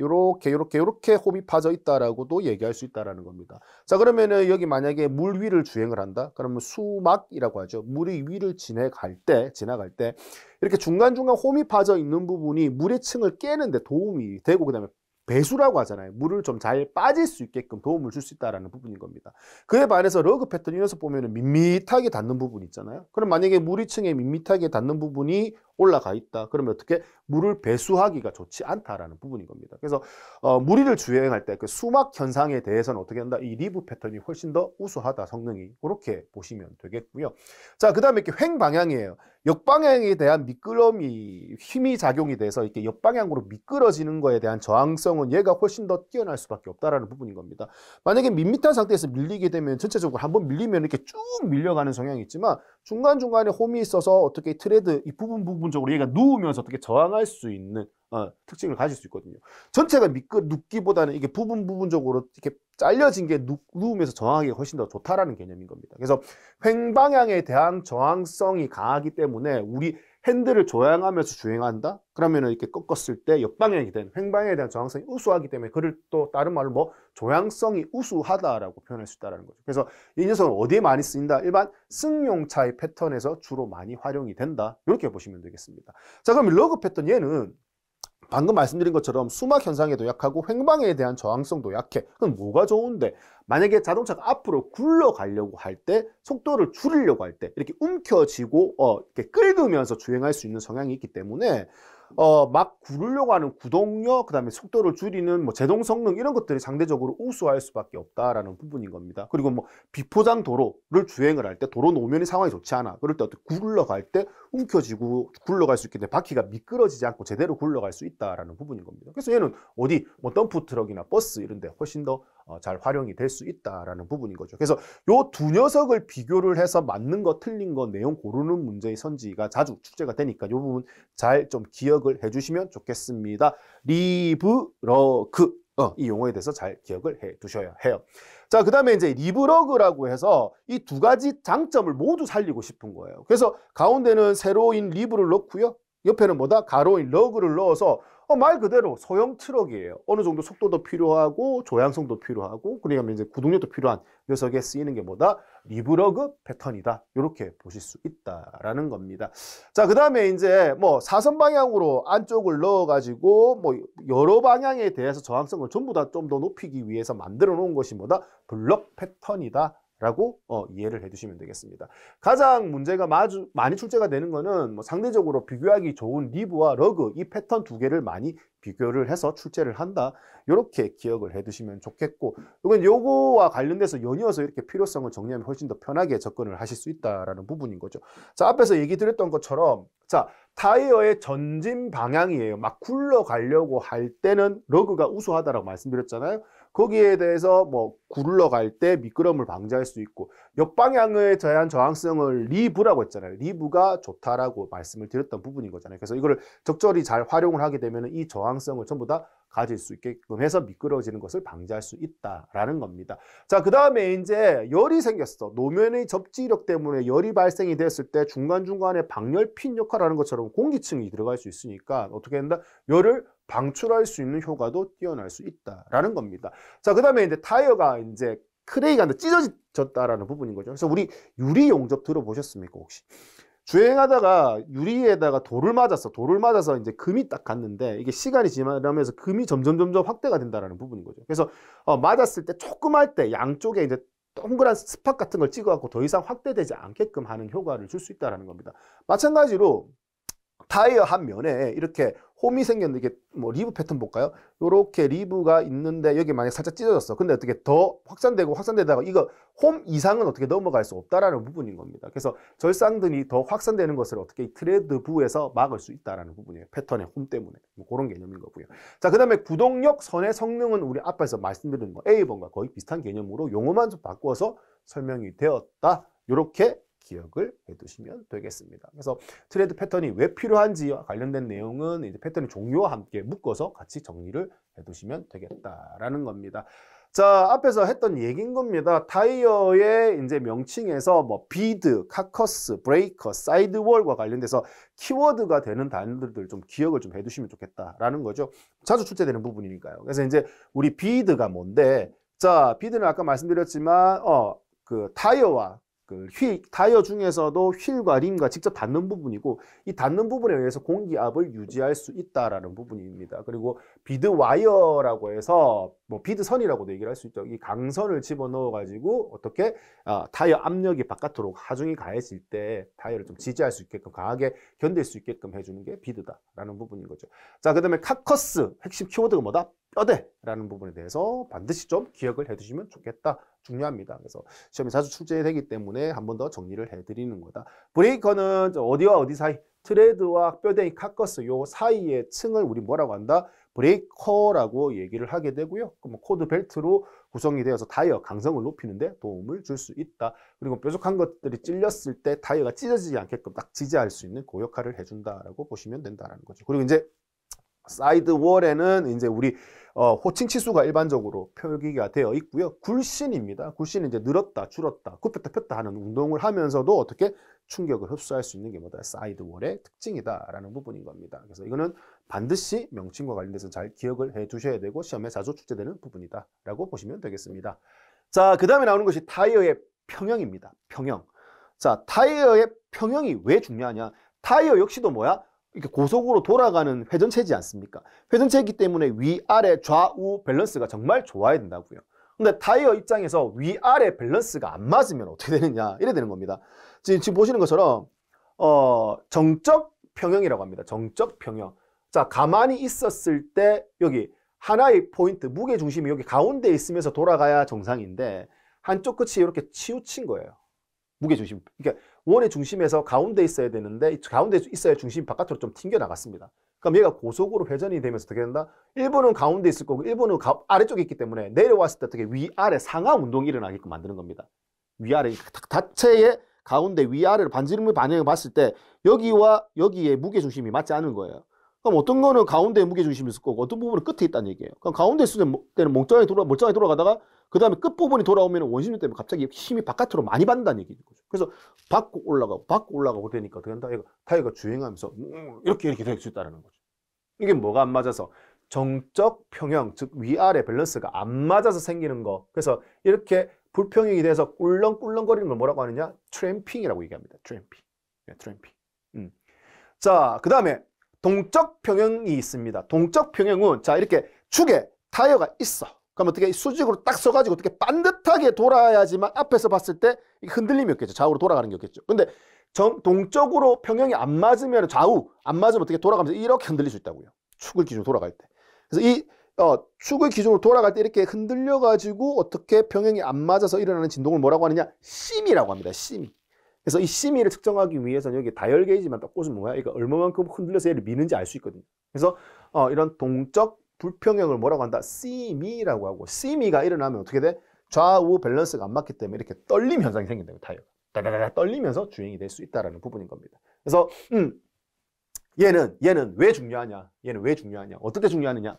홈이 파져 있다라고도 얘기할 수 있다라는 겁니다. 자, 그러면은 여기 만약에 물 위를 주행을 한다? 그러면 수막이라고 하죠. 물이 위를 지나갈 때 이렇게 중간중간 홈이 파져 있는 부분이 물의 층을 깨는데 도움이 되고 그다음에 배수라고 하잖아요. 물을 좀 잘 빠질 수 있게끔 도움을 줄 수 있다는 부분인 겁니다. 그에 반해서 러그 패턴 이 녀석 보면 밋밋하게 닿는 부분 있잖아요. 그럼 만약에 물위층에 밋밋하게 닿는 부분이 올라가 있다. 그러면 어떻게? 물을 배수하기가 좋지 않다라는 부분인 겁니다. 그래서 무리를 주행할 때 그 수막 현상에 대해서는 어떻게 한다? 이 리브 패턴이 훨씬 더 우수하다, 성능이. 그렇게 보시면 되겠고요. 자, 그 다음에 이렇게 횡 방향이에요. 역방향에 대한 미끄럼이 힘이 작용이 돼서 이렇게 역방향으로 미끄러지는 거에 대한 저항성은 얘가 훨씬 더 뛰어날 수밖에 없다라는 부분인 겁니다. 만약에 밋밋한 상태에서 밀리게 되면 전체적으로 한번 밀리면 이렇게 쭉 밀려가는 성향이 있지만 중간중간에 홈이 있어서 어떻게 트레드 이 부분적으로 얘가 누우면서 어떻게 저항할 수 있는 특징을 가질 수 있거든요. 전체가 눕기보다는 이게 부분적으로 이렇게 잘려진 게 누우면서 저항하기가 훨씬 더 좋다라는 개념인 겁니다. 그래서 횡방향에 대한 저항성이 강하기 때문에 우리 핸들을 조향하면서 주행한다? 그러면 이렇게 꺾었을 때 역방향이 된 횡방향에 대한 저항성이 우수하기 때문에 그를 또 다른 말로 뭐 조향성이 우수하다라고 표현할 수 있다는 거죠. 그래서 이 녀석은 어디에 많이 쓰인다? 일반 승용차의 패턴에서 주로 많이 활용이 된다. 이렇게 보시면 되겠습니다. 자, 그럼 러그 패턴 얘는 방금 말씀드린 것처럼 수막 현상에도 약하고 횡방에 대한 저항성도 약해. 그럼 뭐가 좋은데? 만약에 자동차가 앞으로 굴러가려고 할 때 속도를 줄이려고 할 때 이렇게 움켜쥐고 이렇게 끌으면서 주행할 수 있는 성향이 있기 때문에 막 구르려고 하는 구동력, 그 다음에 속도를 줄이는 뭐 제동 성능 이런 것들이 상대적으로 우수할 수밖에 없다라는 부분인 겁니다. 그리고 뭐 비포장 도로를 주행을 할 때 도로 노면이 상황이 좋지 않아. 그럴 때 어떻게 굴러갈 때 움켜쥐고 굴러갈 수 있기 때문에 바퀴가 미끄러지지 않고 제대로 굴러갈 수 있다라는 부분인 겁니다. 그래서 얘는 어디 뭐 덤프 트럭이나 버스 이런 데 훨씬 더 잘 활용이 될 수 있다라는 부분인 거죠. 그래서 요 두 녀석을 비교를 해서 맞는 거 틀린 거 내용 고르는 문제의 선지가 자주 출제가 되니까 요 부분 잘 좀 기억을 해주시면 좋겠습니다. 리브러그 이 용어에 대해서 잘 기억을 해 두셔야 해요. 자, 그 다음에 이제 리브러그라고 해서 이 두 가지 장점을 모두 살리고 싶은 거예요. 그래서 가운데는 세로인 리브를 넣고요. 옆에는 뭐다? 가로인 러그를 넣어서 말 그대로 소형 트럭이에요. 어느 정도 속도도 필요하고 조향성도 필요하고 그러니까 이제 구동력도 필요한 녀석에 쓰이는 게 뭐다? 리브러그 패턴이다. 이렇게 보실 수 있다라는 겁니다. 자, 그 다음에 이제 뭐 사선 방향으로 안쪽을 넣어가지고 뭐 여러 방향에 대해서 저항성을 전부 다 좀 더 높이기 위해서 만들어 놓은 것이 뭐다? 블럭 패턴이다. 라고 이해를 해두시면 되겠습니다. 가장 문제가 많이 출제가 되는 거는 뭐 상대적으로 비교하기 좋은 리브와 러그 이 패턴 두 개를 많이 비교를 해서 출제를 한다. 이렇게 기억을 해두시면 좋겠고 이건 요거와 관련돼서 연이어서 이렇게 필요성을 정리하면 훨씬 더 편하게 접근을 하실 수 있다라는 부분인 거죠. 자, 앞에서 얘기 드렸던 것처럼 자, 타이어의 전진 방향이에요. 막 굴러가려고 할 때는 러그가 우수하다라고 말씀드렸잖아요. 거기에 대해서 뭐 굴러갈 때 미끄럼을 방지할 수 있고 역방향에 대한 저항성을 리브라고 했잖아요. 리브가 좋다라고 말씀을 드렸던 부분인 거잖아요. 그래서 이거를 적절히 잘 활용을 하게 되면 이 저항성을 전부 다 가질 수 있게끔 해서 미끄러지는 것을 방지할 수 있다라는 겁니다. 자, 그 다음에 이제 열이 생겼어. 노면의 접지력 때문에 열이 발생이 됐을 때 중간중간에 방열핀 역할을 하는 것처럼 공기층이 들어갈 수 있으니까 어떻게 된다? 열을 방출할 수 있는 효과도 뛰어날 수 있다라는 겁니다. 자, 그 다음에 이제 타이어가 이제 크레이가 찢어졌다라는 부분인 거죠. 그래서 우리 유리 용접 들어보셨습니까, 혹시? 주행하다가 유리에다가 돌을 맞아서 이제 금이 딱 갔는데 이게 시간이 지나면서 금이 점점 확대가 된다라는 부분인 거죠. 그래서 맞았을 때 조그말 때 양쪽에 이제 동그란 스팟 같은 걸 찍어갖고 더 이상 확대되지 않게끔 하는 효과를 줄 수 있다는 겁니다. 마찬가지로 타이어 한 면에 이렇게 홈이 생겼는데 이게 뭐 리브 패턴 볼까요? 요렇게 리브가 있는데 여기 만약 살짝 찢어졌어. 근데 어떻게 더 확산되다가 이거 홈 이상은 어떻게 넘어갈 수 없다라는 부분인 겁니다. 그래서 절상등이 더 확산되는 것을 어떻게 트레드 부에서 막을 수 있다라는 부분이에요. 패턴의 홈 때문에. 뭐 그런 개념인 거고요. 자, 그 다음에 구동력 선의 성능은 우리 앞에서 말씀드린 거 A번과 거의 비슷한 개념으로 용어만 좀 바꿔서 설명이 되었다. 요렇게 기억을 해두시면 되겠습니다. 그래서 트레드 패턴이 왜 필요한지와 관련된 내용은 이제 패턴의 종류와 함께 묶어서 같이 정리를 해두시면 되겠다라는 겁니다. 자, 앞에서 했던 얘기인 겁니다. 타이어의 이제 명칭에서 뭐 비드, 카커스, 브레이커, 사이드월과 관련돼서 키워드가 되는 단어들을 좀 기억을 좀 해두시면 좋겠다라는 거죠. 자주 출제되는 부분이니까요. 그래서 이제 우리 비드가 뭔데? 자, 비드는 아까 말씀드렸지만 그 타이어와 타이어 중에서도 휠과 림과 직접 닿는 부분이고 이 닿는 부분에 의해서 공기압을 유지할 수 있다라는 부분입니다. 그리고 비드 와이어라고 해서 뭐 비드 선이라고도 얘기를 할 수 있죠. 이 강선을 집어넣어 가지고 어떻게 타이어 압력이 바깥으로 하중이 가해질 때 타이어를 좀 지지할 수 있게끔 강하게 견딜 수 있게끔 해주는 게 비드다라는 부분인 거죠. 자, 그다음에 카커스 핵심 키워드가 뭐다? 뼈대라는 부분에 대해서 반드시 좀 기억을 해두시면 좋겠다. 중요합니다. 그래서 시험에 자주 출제되기 때문에 한 번 더 정리를 해드리는 거다. 브레이커는 어디와 어디 사이? 트레드와 뼈대인 카커스 요 사이의 층을 우리 뭐라고 한다? 브레이커라고 얘기를 하게 되고요. 그럼 코드 벨트로 구성이 되어서 타이어 강성을 높이는 데 도움을 줄 수 있다. 그리고 뾰족한 것들이 찔렸을 때 타이어가 찢어지지 않게끔 딱 지지할 수 있는 그 역할을 해준다라고 보시면 된다라는 거죠. 그리고 이제 사이드 월에는 이제 우리 호칭 치수가 일반적으로 표기가 되어 있고요. 굴신입니다. 굴신은 이제 늘었다, 줄었다, 굽혔다, 폈다 하는 운동을 하면서도 어떻게 충격을 흡수할 수 있는 게 뭐다? 사이드 월의 특징이다라는 부분인 겁니다. 그래서 이거는 반드시 명칭과 관련돼서 잘 기억을 해 두셔야 되고 시험에 자주 출제되는 부분이다라고 보시면 되겠습니다. 자, 그 다음에 나오는 것이 타이어의 평형입니다. 평형. 자, 타이어의 평형이 왜 중요하냐? 타이어 역시도 뭐야? 이렇게 고속으로 돌아가는 회전체지 않습니까? 회전체이기 때문에 위아래 좌우 밸런스가 정말 좋아야 된다고요. 근데 타이어 입장에서 위아래 밸런스가 안 맞으면 어떻게 되느냐? 이래 되는 겁니다. 지금 보시는 것처럼 정적 평형이라고 합니다. 정적 평형. 자, 가만히 있었을 때 여기 하나의 포인트, 무게 중심이 여기 가운데 있으면서 돌아가야 정상인데 한쪽 끝이 이렇게 치우친 거예요. 무게 중심. 그러니까 원의 중심에서 가운데 있어야 되는데 가운데 있어야 중심이 바깥으로 좀 튕겨 나갔습니다. 그럼 얘가 고속으로 회전이 되면서 어떻게 된다? 1번은 가운데 있을 거고 1번은 아래쪽에 있기 때문에 내려왔을 때 어떻게 위아래 상하 운동이 일어나게끔 만드는 겁니다. 위아래 자체의 가운데 위아래로 반지름의 반영을 봤을 때 여기와 여기에 무게 중심이 맞지 않은 거예요. 그럼 어떤 거는 가운데에 무게 중심이 있을 거고 어떤 부분은 끝에 있다는 얘기예요. 그럼 가운데 있을 때는 멀쩡하게 돌아가다가 그 다음에 끝부분이 돌아오면 원심력 때문에 갑자기 힘이 바깥으로 많이 받는다는 얘기죠. 그래서 받고 올라가고 되니까 어떻게 한다? 타이어가 주행하면서 이렇게 될 수 있다는 거죠. 이게 뭐가 안 맞아서? 정적 평형, 즉 위아래 밸런스가 안 맞아서 생기는 거. 그래서 이렇게 불평형이 돼서 꿀렁꿀렁거리는 걸 뭐라고 하느냐? 트램핑이라고 얘기합니다. 트램핑. 네, 트램핑. 자, 그 다음에 동적 평형이 있습니다. 동적 평형은 자 이렇게 축에 타이어가 있어. 그럼 어떻게 수직으로 딱 서가지고 어떻게 반듯하게 돌아야지만 앞에서 봤을 때 흔들림이 없겠죠. 좌우로 돌아가는 게 없겠죠. 근데 동적으로 평형이 안 맞으면 좌우 안 맞으면 어떻게 돌아가면서 이렇게 흔들릴 수 있다고요. 축을 기준으로 돌아갈 때. 그래서 이 축을 기준으로 돌아갈 때 이렇게 흔들려 가지고 어떻게 평형이 안 맞아서 일어나는 진동을 뭐라고 하느냐? 심이라고 합니다. 심이. 그래서 이 심이를 측정하기 위해서는 여기 다이얼 게이지만 딱 꽂으면 뭐야? 이거 얼마만큼 흔들려서 얘를 미는지 알 수 있거든요. 그래서 이런 동적 불평형을 뭐라고 한다? 심이라고 하고, 심이가 일어나면 어떻게 돼? 좌우 밸런스가 안 맞기 때문에 이렇게 떨림 현상이 생긴다고, 타이어가. 다다다다 떨리면서 주행이 될 수 있다는 부분인 겁니다. 그래서 얘는 왜 중요하냐? 얘는 왜 중요하냐? 어떨 때 중요하느냐?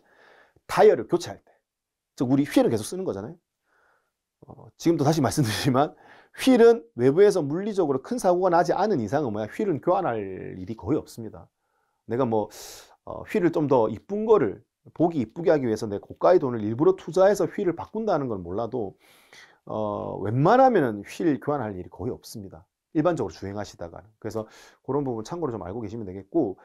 타이어를 교체할 때. 즉 우리 휠을 계속 쓰는 거잖아요. 지금도 다시 말씀드리지만 휠은 외부에서 물리적으로 큰 사고가 나지 않은 이상은 뭐야? 휠은 교환할 일이 거의 없습니다. 내가 뭐 휠을 좀 더 이쁜 거를 보기 이쁘게 하기 위해서 내 고가의 돈을 일부러 투자해서 휠을 바꾼다는 건 몰라도 웬만하면 휠 교환할 일이 거의 없습니다. 일반적으로 주행하시다가는. 그래서 그런 부분 참고로 좀 알고 계시면 되겠고,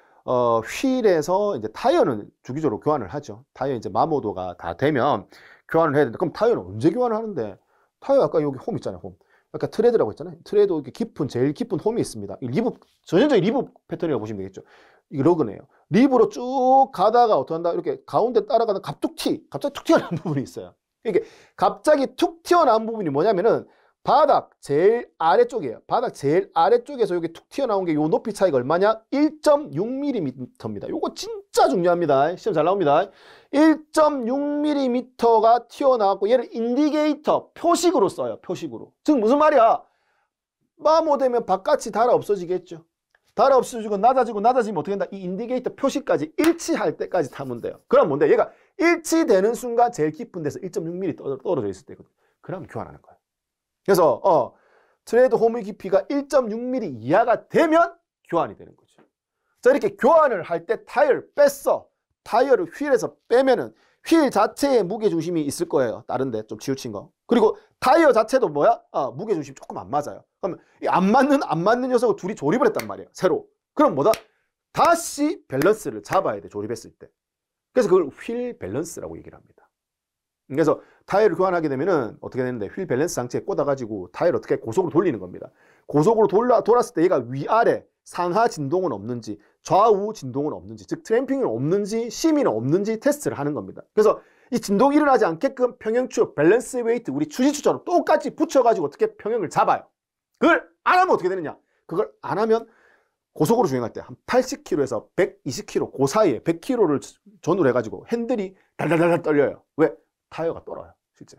휠에서 이제 타이어는 주기적으로 교환을 하죠. 타이어 이제 마모도가 다 되면 교환을 해야 된다. 그럼 타이어는 언제 교환을 하는데? 타이어 아까 여기 홈 있잖아요. 홈. 아까 트레드라고 했잖아요. 트레드 이렇게 제일 깊은 홈이 있습니다. 이 리브, 전형적인 리브 패턴이라고 보시면 되겠죠. 이게 러그네요. 리브로 쭉 가다가 어떻게 한다? 이렇게 가운데 따라가다 갑자기 툭 튀어나온 부분이 있어요. 이게 갑자기 툭 튀어나온 부분이 뭐냐면은 바닥 제일 아래쪽이에요. 바닥 제일 아래쪽에서 여기 툭 튀어나온 게 요 높이 차이가 얼마냐? 1.6mm입니다. 요거 진짜 중요합니다. 시험 잘 나옵니다. 1.6mm가 튀어나왔고 얘를 인디게이터 표식으로 써요. 표식으로. 즉 무슨 말이야? 마모되면 바깥이 달아 없어지겠죠. 달아 없어지고 낮아지면 어떻게 된다? 이 인디게이터 표시까지 일치할 때까지 타면 돼요. 그럼 뭔데? 얘가 일치되는 순간 제일 깊은 데서 1.6mm 떨어져 있을 때거든. 그럼 교환하는 거야. 그래서 트레이드 홈의 깊이가 1.6mm 이하가 되면 교환이 되는 거죠. 자, 이렇게 교환을 할 때 타이어를 뺐어. 타이어를 휠에서 빼면은 휠 자체에 무게 중심이 있을 거예요. 다른데 좀 치우친 거. 그리고 타이어 자체도 뭐야? 무게 중심이 조금 안 맞아요. 그러면 이 안 맞는 녀석을 둘이 조립을 했단 말이에요. 새로. 그럼 뭐다? 다시 밸런스를 잡아야 돼. 조립했을 때. 그래서 그걸 휠 밸런스라고 얘기를 합니다. 그래서 타이어를 교환하게 되면은 어떻게 되는데 휠 밸런스 장치에 꽂아가지고 타이어를 어떻게 고속으로 돌리는 겁니다. 고속으로 돌았을 때 얘가 위아래 상하 진동은 없는지 좌우 진동은 없는지 즉 트램핑은 없는지 심의는 없는지 테스트를 하는 겁니다. 그래서 이 진동이 일어나지 않게끔 평형추 밸런스 웨이트 우리 추진추처럼 똑같이 붙여가지고 어떻게 평형을 잡아요. 그걸 안 하면 어떻게 되느냐? 그걸 안 하면 고속으로 주행할 때 한 80km에서 120km 그 사이에 100km를 전후로 해가지고 핸들이 달달달 떨려요. 왜? 타이어가 떨어요. 실제.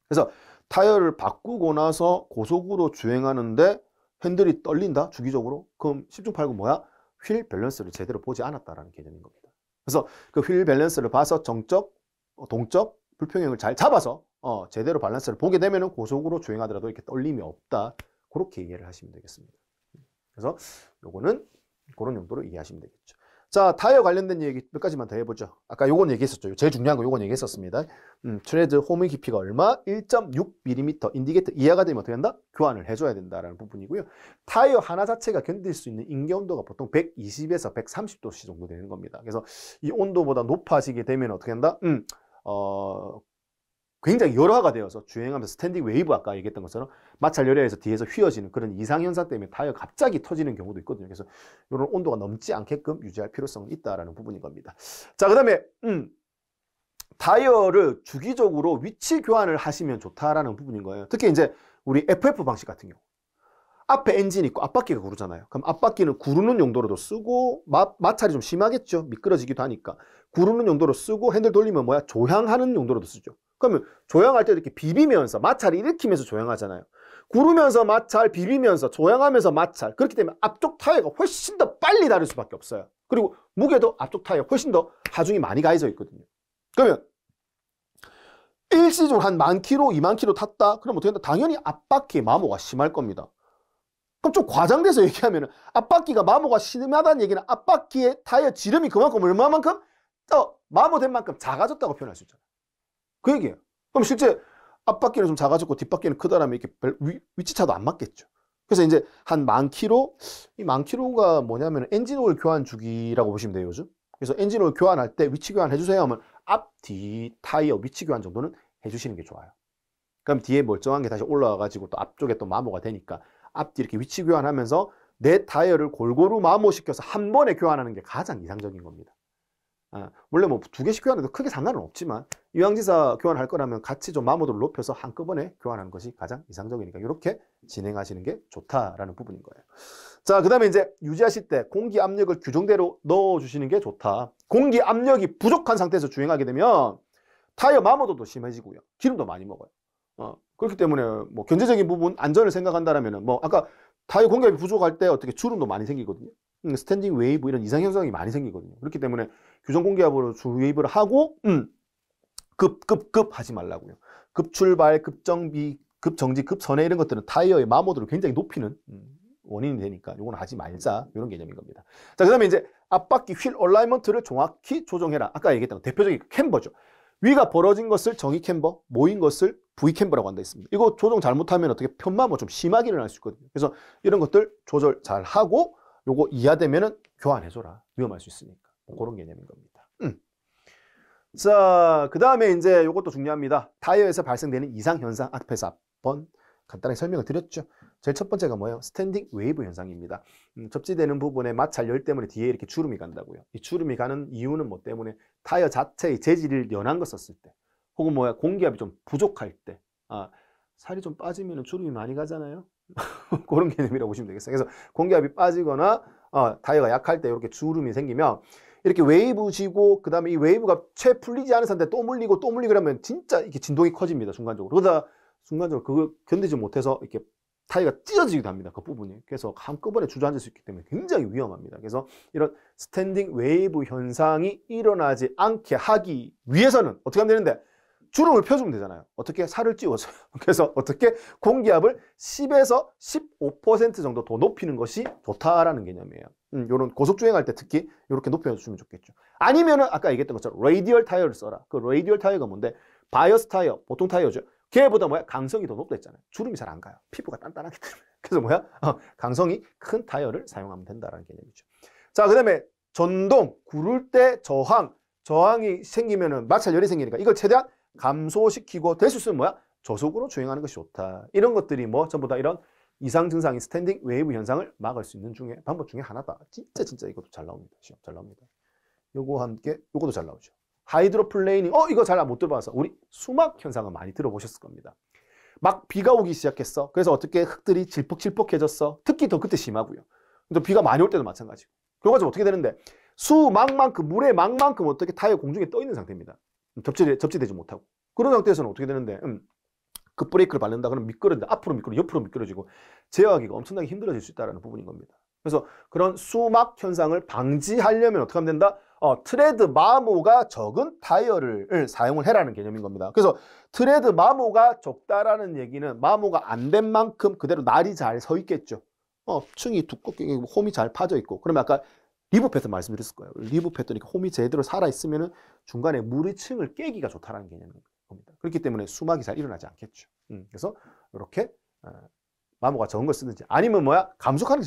그래서 타이어를 바꾸고 나서 고속으로 주행하는데 핸들이 떨린다 주기적으로. 그럼 10중 8구 뭐야? 휠 밸런스를 제대로 보지 않았다라는 개념인 겁니다. 그래서 그 휠 밸런스를 봐서 정적, 동적, 불평형을 잘 잡아서 제대로 밸런스를 보게 되면은 고속으로 주행하더라도 이렇게 떨림이 없다. 그렇게 이해를 하시면 되겠습니다. 그래서 요거는 그런 용도로 이해하시면 되겠죠. 자, 타이어 관련된 얘기 몇 가지만 더 해보죠. 아까 요건 얘기했었죠. 제일 중요한 거 요건 얘기했었습니다. 트레드 홈의 깊이가 얼마? 1.6mm 인디게이터 이하가 되면 어떻게 한다? 교환을 해줘야 된다라는 부분이고요. 타이어 하나 자체가 견딜 수 있는 인계 온도가 보통 120에서 130도씨 정도 되는 겁니다. 그래서 이 온도보다 높아지게 되면 어떻게 한다? 굉장히 열화가 되어서 주행하면서 스탠딩 웨이브 아까 얘기했던 것처럼 마찰 열애에서 뒤에서 휘어지는 그런 이상현상 때문에 타이어가 갑자기 터지는 경우도 있거든요. 그래서 이런 온도가 넘지 않게끔 유지할 필요성이 있다는 부분인 겁니다. 자, 그 다음에 타이어를 주기적으로 위치 교환을 하시면 좋다라는 부분인 거예요. 특히 이제 우리 FF 방식 같은 경우 앞에 엔진이 있고 앞바퀴가 구르잖아요. 그럼 앞바퀴는 구르는 용도로도 쓰고 마찰이 좀 심하겠죠. 미끄러지기도 하니까. 구르는 용도로 쓰고 핸들 돌리면 뭐야? 조향하는 용도로도 쓰죠. 그러면 조향할 때도 이렇게 비비면서 마찰을 일으키면서 조향하잖아요. 구르면서 마찰, 비비면서 조향하면서 마찰. 그렇기 때문에 앞쪽 타이어가 훨씬 더 빨리 닳을 수밖에 없어요. 그리고 무게도 앞쪽 타이어 훨씬 더 하중이 많이 가해져 있거든요. 그러면 일시적으로 한 10,000km, 20,000km 탔다? 그럼 어떻게 된다? 당연히 앞바퀴에 마모가 심할 겁니다. 그럼 좀 과장돼서 얘기하면 앞바퀴가 마모가 심하다는 얘기는 앞바퀴의 타이어 지름이 그만큼 얼마만큼 마모된 만큼 작아졌다고 표현할 수 있잖아요. 그 얘기예요. 그럼 실제 앞바퀴는 좀 작아졌고 뒷바퀴는 크다라면 이렇게 위치차도 안 맞겠죠. 그래서 이제 한 10,000km, 이 10,000km가 뭐냐면 엔진 오일 교환 주기라고 보시면 돼요, 요즘. 그래서 엔진 오일 교환할 때 위치 교환 해주세요 하면 앞, 뒤 타이어 위치 교환 정도는 해주시는 게 좋아요. 그럼 뒤에 멀쩡한 게 다시 올라와가지고 또 앞쪽에 또 마모가 되니까 앞뒤 이렇게 위치 교환하면서 내 타이어를 골고루 마모시켜서 한 번에 교환하는 게 가장 이상적인 겁니다. 원래 뭐 2개씩 교환해도 크게 상관은 없지만 이왕지사 교환할 거라면 같이 좀 마모도를 높여서 한꺼번에 교환하는 것이 가장 이상적이니까 이렇게 진행하시는 게 좋다라는 부분인 거예요. 자, 그 다음에 이제 유지하실 때 공기 압력을 규정대로 넣어주시는 게 좋다. 공기 압력이 부족한 상태에서 주행하게 되면 타이어 마모도도 심해지고요. 기름도 많이 먹어요. 그렇기 때문에 뭐 경제적인 부분 안전을 생각한다라면 뭐 아까 타이어 공기압이 부족할 때 어떻게 주름도 많이 생기거든요. 스탠딩 웨이브 이런 이상 현상이 많이 생기거든요. 그렇기 때문에 규정 공기압으로 웨이브를 하고 급 하지 말라고요. 급출발, 급정비, 급정지, 급선회 이런 것들은 타이어의 마모도를 굉장히 높이는 원인이 되니까 이건 하지 말자 이런 개념인 겁니다. 자, 그 다음에 이제 앞바퀴 휠 얼라이먼트를 정확히 조정해라. 아까 얘기했던 대표적인 캠버죠. 위가 벌어진 것을 정의 캠버, 모인 것을 V 캠버라고 한다 했습니다. 이거 조정 잘못하면 어떻게 편마모 좀 심하게 일어날 수 있거든요. 그래서 이런 것들 조절 잘 하고 요거 이하되면은 교환해줘라. 위험할 수 있으니까. 그런 개념인 겁니다. 자, 그 다음에 이제 요것도 중요합니다. 타이어에서 발생되는 이상 현상 앞에서 한번 간단하게 설명을 드렸죠. 제일 첫 번째가 뭐예요? 스탠딩 웨이브 현상입니다. 접지되는 부분에 마찰 열 때문에 뒤에 이렇게 주름이 간다고요. 이 주름이 가는 이유는 뭐 때문에 타이어 자체의 재질을 연한 거 썼을 때 혹은 뭐야 공기압이 좀 부족할 때 살이 좀 빠지면 주름이 많이 가잖아요. 그런 개념이라고 보시면 되겠어요. 그래서 공기압이 빠지거나 타이어가 약할 때 이렇게 주름이 생기면 이렇게 웨이브 지고 그 다음에 이 웨이브가 채 풀리지 않은 상태에 또 물리고 그러면 진짜 이렇게 진동이 커집니다. 순간적으로. 그러다 순간적으로 그걸 견디지 못해서 이렇게 타이어가 찢어지기도 합니다. 그 부분이. 그래서 한꺼번에 주저앉을 수 있기 때문에 굉장히 위험합니다. 그래서 이런 스탠딩 웨이브 현상이 일어나지 않게 하기 위해서는 어떻게 하면 되는데 주름을 펴주면 되잖아요. 어떻게? 살을 찌워서요. 그래서 어떻게? 공기압을 10에서 15% 정도 더 높이는 것이 좋다라는 개념이에요. 요런 고속주행할 때 특히 이렇게 높여주면 좋겠죠. 아니면은 아까 얘기했던 것처럼 레이디얼 타이어를 써라. 그 레이디얼 타이어가 뭔데? 바이어스 타이어, 보통 타이어죠. 걔보다 뭐야? 강성이 더 높다 했잖아요. 주름이 잘 안 가요. 피부가 단단하기 때문에. 그래서 뭐야? 강성이 큰 타이어를 사용하면 된다라는 개념이죠. 자, 그 다음에 전동, 구를 때 저항이 생기면은 마찰열이 생기니까 이걸 최대한 감소시키고 될 수 있으면 뭐야? 저속으로 주행하는 것이 좋다. 이런 것들이 뭐 전부 다 이런 이상 증상인 스탠딩 웨이브 현상을 막을 수 있는 방법 중에 하나다. 진짜 이것도 잘 나옵니다. 시험 잘 나옵니다. 요거 함께 요것도 잘 나오죠. 하이드로플레이닝. 이거 잘 못 들어봐서 우리 수막 현상은 많이 들어보셨을 겁니다. 막 비가 오기 시작했어. 그래서 어떻게 흙들이 질퍽질퍽해졌어. 특히 더 그때 심하고요. 근데 비가 많이 올 때도 마찬가지고. 그래가지고 어떻게 되는데 수막만큼 물의 막만큼 어떻게 타이어 공중에 떠 있는 상태입니다. 접지되지 못하고. 그런 상태에서는 어떻게 되는데 급브레이크를 밟는다 그러면 미끄러진다. 앞으로 미끄러지고 옆으로 미끄러지고 제어하기가 엄청나게 힘들어질 수 있다는 부분인 겁니다. 그래서 그런 수막 현상을 방지하려면 어떻게 하면 된다? 트레드 마모가 적은 타이어를 사용을 해라는 개념인 겁니다. 그래서 트레드 마모가 적다라는 얘기는 마모가 안 된 만큼 그대로 날이 잘 서 있겠죠. 층이 두껍게 홈이 잘 파져 있고. 그러면 아까 리브 패턴 말씀드렸을 거예요. 리브 패턴이 홈이 제대로 살아 있으면 중간에 물의 층을 깨기가 좋다라는 개념인 겁니다. 그렇기 때문에 수막이 잘 일어나지 않겠죠. 그래서 이렇게 마모가 적은 걸 쓰든지 아니면 뭐야? 감속하는 게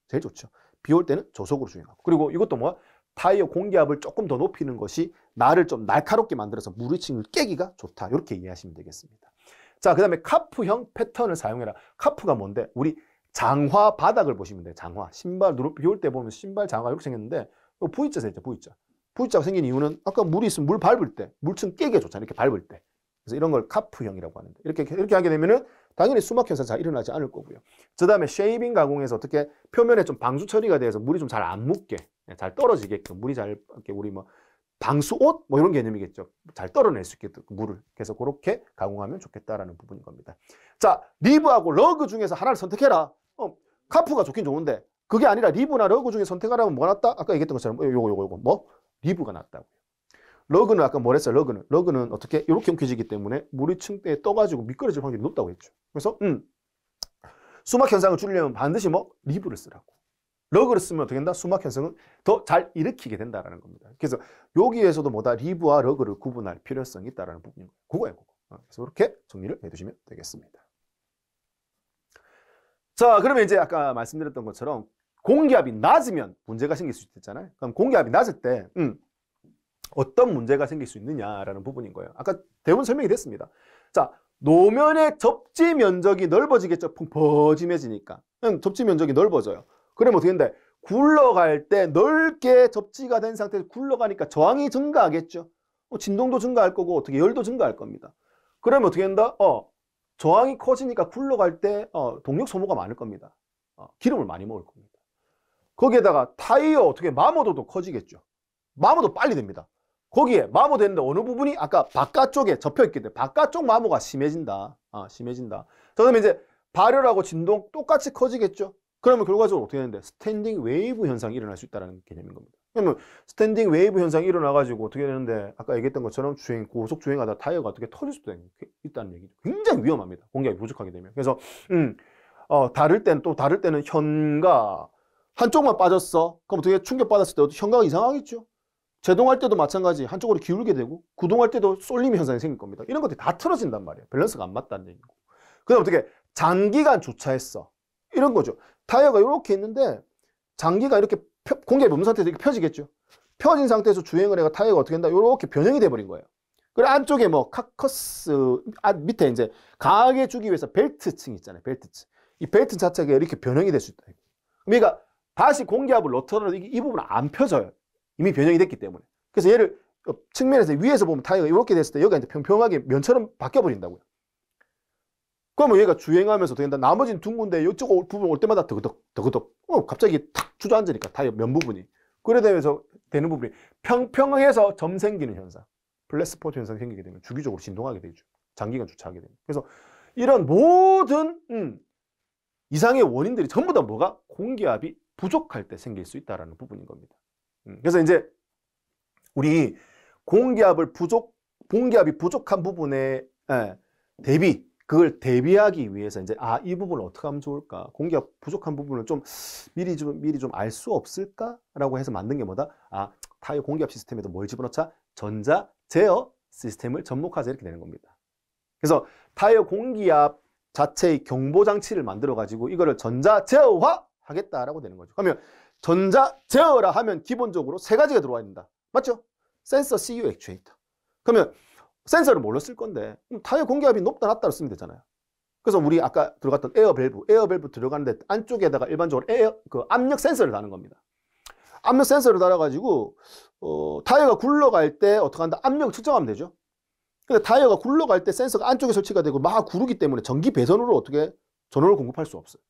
제일 좋죠. 비 올 때는 저속으로 주행하고. 그리고 이것도 뭐야? 타이어 공기압을 조금 더 높이는 것이 날을 좀 날카롭게 만들어서 물의 층을 깨기가 좋다. 이렇게 이해하시면 되겠습니다. 자, 그 다음에 카프형 패턴을 사용해라. 카프가 뭔데? 우리 장화 바닥을 보시면 돼요. 장화. 신발 비 올 때 보면 신발 장화가 이렇게 생겼는데 V자 생겼죠. V자가 생긴 이유는 아까 물이 있으면 물 밟을 때 물층 깨기가 좋잖아요. 이렇게 밟을 때. 그래서 이런 걸 카프형이라고 하는데 이렇게 하게 되면은 당연히 수막 현상 잘 일어나지 않을 거고요. 그 다음에 쉐이빙 가공에서 어떻게 표면에 좀 방수 처리가 돼서 물이 좀 잘 안 묻게, 잘 떨어지게끔 물이 잘 이렇게 우리 뭐 방수옷 뭐 이런 개념이겠죠. 잘 떨어낼 수 있게끔 물을. 그래서 그렇게 가공하면 좋겠다라는 부분인 겁니다. 자, 리브하고 러그 중에서 하나를 선택해라. 카프가 좋긴 좋은데 그게 아니라 리브나 러그 중에 선택하라면 뭐 낫다? 아까 얘기했던 것처럼 요거 뭐? 리브가 낫다고요. 러그는 아까 뭐랬어요? 러그는 어떻게 이렇게 움켜지기 때문에 물이 층대에 떠가지고 미끄러질 확률이 높다고 했죠. 그래서 수막 현상을 줄이려면 반드시 뭐? 리브를 쓰라고. 러그를 쓰면 어떻게 된다? 수막 현상은 더 잘 일으키게 된다라는 겁니다. 그래서 여기에서도 뭐다? 리브와 러그를 구분할 필요성이 있다라는 부분인 거예요. 그거예요, 그거. 그래서 이렇게 정리를 해두시면 되겠습니다. 자, 그러면 이제 아까 말씀드렸던 것처럼 공기압이 낮으면 문제가 생길 수 있잖아요. 그럼 공기압이 낮을 때 어떤 문제가 생길 수 있느냐라는 부분인 거예요. 아까 대부분 설명이 됐습니다. 자, 노면의 접지 면적이 넓어지겠죠. 펑퍼짐해지니까. 접지 면적이 넓어져요. 그러면 어떻게 된다? 굴러갈 때 넓게 접지가 된 상태에서 굴러가니까 저항이 증가하겠죠. 진동도 증가할 거고 어떻게 열도 증가할 겁니다. 그러면 어떻게 된다? 저항이 커지니까 굴러갈 때 동력 소모가 많을 겁니다. 기름을 많이 먹을 겁니다. 거기에다가 타이어 어떻게 마모도도 커지겠죠. 마모도 빨리 됩니다. 거기에 마모 되는데 어느 부분이 아까 바깥쪽에 접혀 있기 때문에 바깥쪽 마모가 심해진다. 심해진다. 그다음에 이제 발열하고 진동 똑같이 커지겠죠. 그러면 결과적으로 어떻게 되는데 스탠딩 웨이브 현상이 일어날 수 있다는 개념인 겁니다. 그러면 스탠딩 웨이브 현상이 일어나가지고 어떻게 되는데 아까 얘기했던 것처럼 고속 주행하다 타이어가 어떻게 터질 수도 있다는 얘기죠. 굉장히 위험합니다. 공기압이 부족하게 되면. 그래서 다를 때는 현가 한쪽만 빠졌어. 그럼 어떻게 충격받았을 때 현가가 이상하겠죠. 제동할 때도 마찬가지 한쪽으로 기울게 되고 구동할 때도 쏠림 현상이 생길 겁니다. 이런 것들이 다 틀어진단 말이에요. 밸런스가 안 맞다는 얘기고. 그 다음 어떻게 장기간 주차했어. 이런 거죠. 타이어가 이렇게 있는데 장기가 이렇게 공기압이 없는 상태에서 이렇게 펴지겠죠. 펴진 상태에서 주행을 해가 타이어가 어떻게 된다? 이렇게 변형이 돼버린 거예요. 그리고 안쪽에 뭐 카커스 밑에 이제 강하게 주기 위해서 벨트층 있잖아요. 벨트층. 이 벨트 자체가 이렇게 변형이 될 수 있다. 그러니까 다시 공기압을 넣더라도 이 부분은 안 펴져요. 이미 변형이 됐기 때문에. 그래서 얘를 측면에서 위에서 보면 타이어가 이렇게 됐을 때 여기가 이제 평평하게 면처럼 바뀌어버린다고요. 그러면 얘가 주행하면서 어떻게 된다? 나머지는 둥근데 이쪽 부분 올 때마다 더그덕 갑자기 탁 주저앉으니까 타이어 면 부분이. 그래 되면서 되는 부분이 평평해서 점 생기는 현상. 플랫스포트 현상이 생기게 되면 주기적으로 진동하게 되죠. 장기간 주차하게 되면. 그래서 이런 모든 이상의 원인들이 전부 다 뭐가? 공기압이 부족할 때 생길 수 있다는 부분인 겁니다. 그래서 이제 우리 공기압이 부족한 부분에 그걸 대비하기 위해서 이제 이 부분을 어떻게 하면 좋을까? 공기압 부족한 부분을 좀 미리 좀 알 수 없을까라고 해서 만든 게 뭐다? 타이어 공기압 시스템에도 뭘 집어넣자? 전자 제어 시스템을 접목하자 이렇게 되는 겁니다. 그래서 타이어 공기압 자체의 경보 장치를 만들어 가지고 이거를 전자 제어화 하겠다라고 되는 거죠. 그러면 전자 제어라 하면 기본적으로 세 가지가 들어와 있다. 맞죠? 센서, CU, 액추에이터. 그러면 센서를 뭘로 쓸 건데 타이어 공기압이 높다 낮다로 쓰면 되잖아요. 그래서 우리 아까 들어갔던 에어 밸브 들어가는데 안쪽에다가 일반적으로 압력 센서를 다는 겁니다. 압력 센서를 달아가지고 타이어가 굴러갈 때 어떻게 한다? 압력을 측정하면 되죠. 근데 타이어가 굴러갈 때 센서가 안쪽에 설치가 되고 막 구르기 때문에 전기 배선으로 어떻게 전원을 공급할 수 없어요.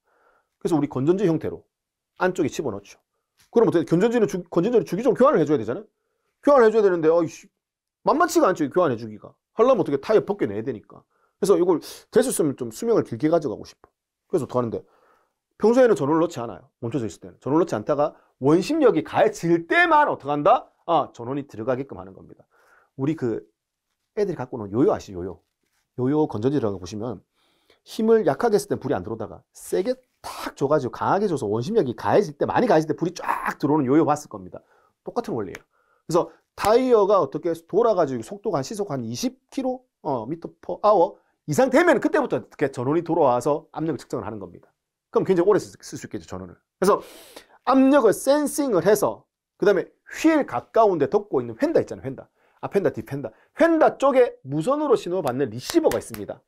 그래서 우리 건전지 형태로 안쪽에 집어넣죠. 그럼 어떻게 건전지를 주기적으로 교환을 해줘야 되잖아요. 교환을 해줘야 되는데 만만치가 않죠. 교환해 주기가. 하려면 어떻게 타이어 벗겨내야 되니까. 그래서 이걸 될 수 있으면 좀 수명을 길게 가져가고 싶어. 그래서 어떻게 하는데 평소에는 전원을 넣지 않아요. 멈춰져 있을 때는. 전원을 넣지 않다가 원심력이 가해질 때만 어떻게 한다? 전원이 들어가게끔 하는 겁니다. 우리 애들이 갖고 오는 요요 아시죠? 요요 건전지라고 보시면 힘을 약하게 했을 때 불이 안 들어오다가 세게 탁 줘가지고 강하게 줘서 원심력이 가해질 때 많이 가해질 때 불이 쫙 들어오는 요요 봤을 겁니다. 똑같은 원리예요. 그래서 타이어가 어떻게 돌아가지고 속도가 시속 한 20km m/h 이상 되면 그때부터 어떻게 전원이 돌아와서 압력을 측정을 하는 겁니다. 그럼 굉장히 오래 쓸 수 있겠죠, 전원을. 그래서 압력을 센싱을 해서 그 다음에 휠 가까운 데 덮고 있는 휀다 있잖아요. 휀다. 앞 뒷 휀다 쪽에 무선으로 신호를 받는 리시버가 있습니다.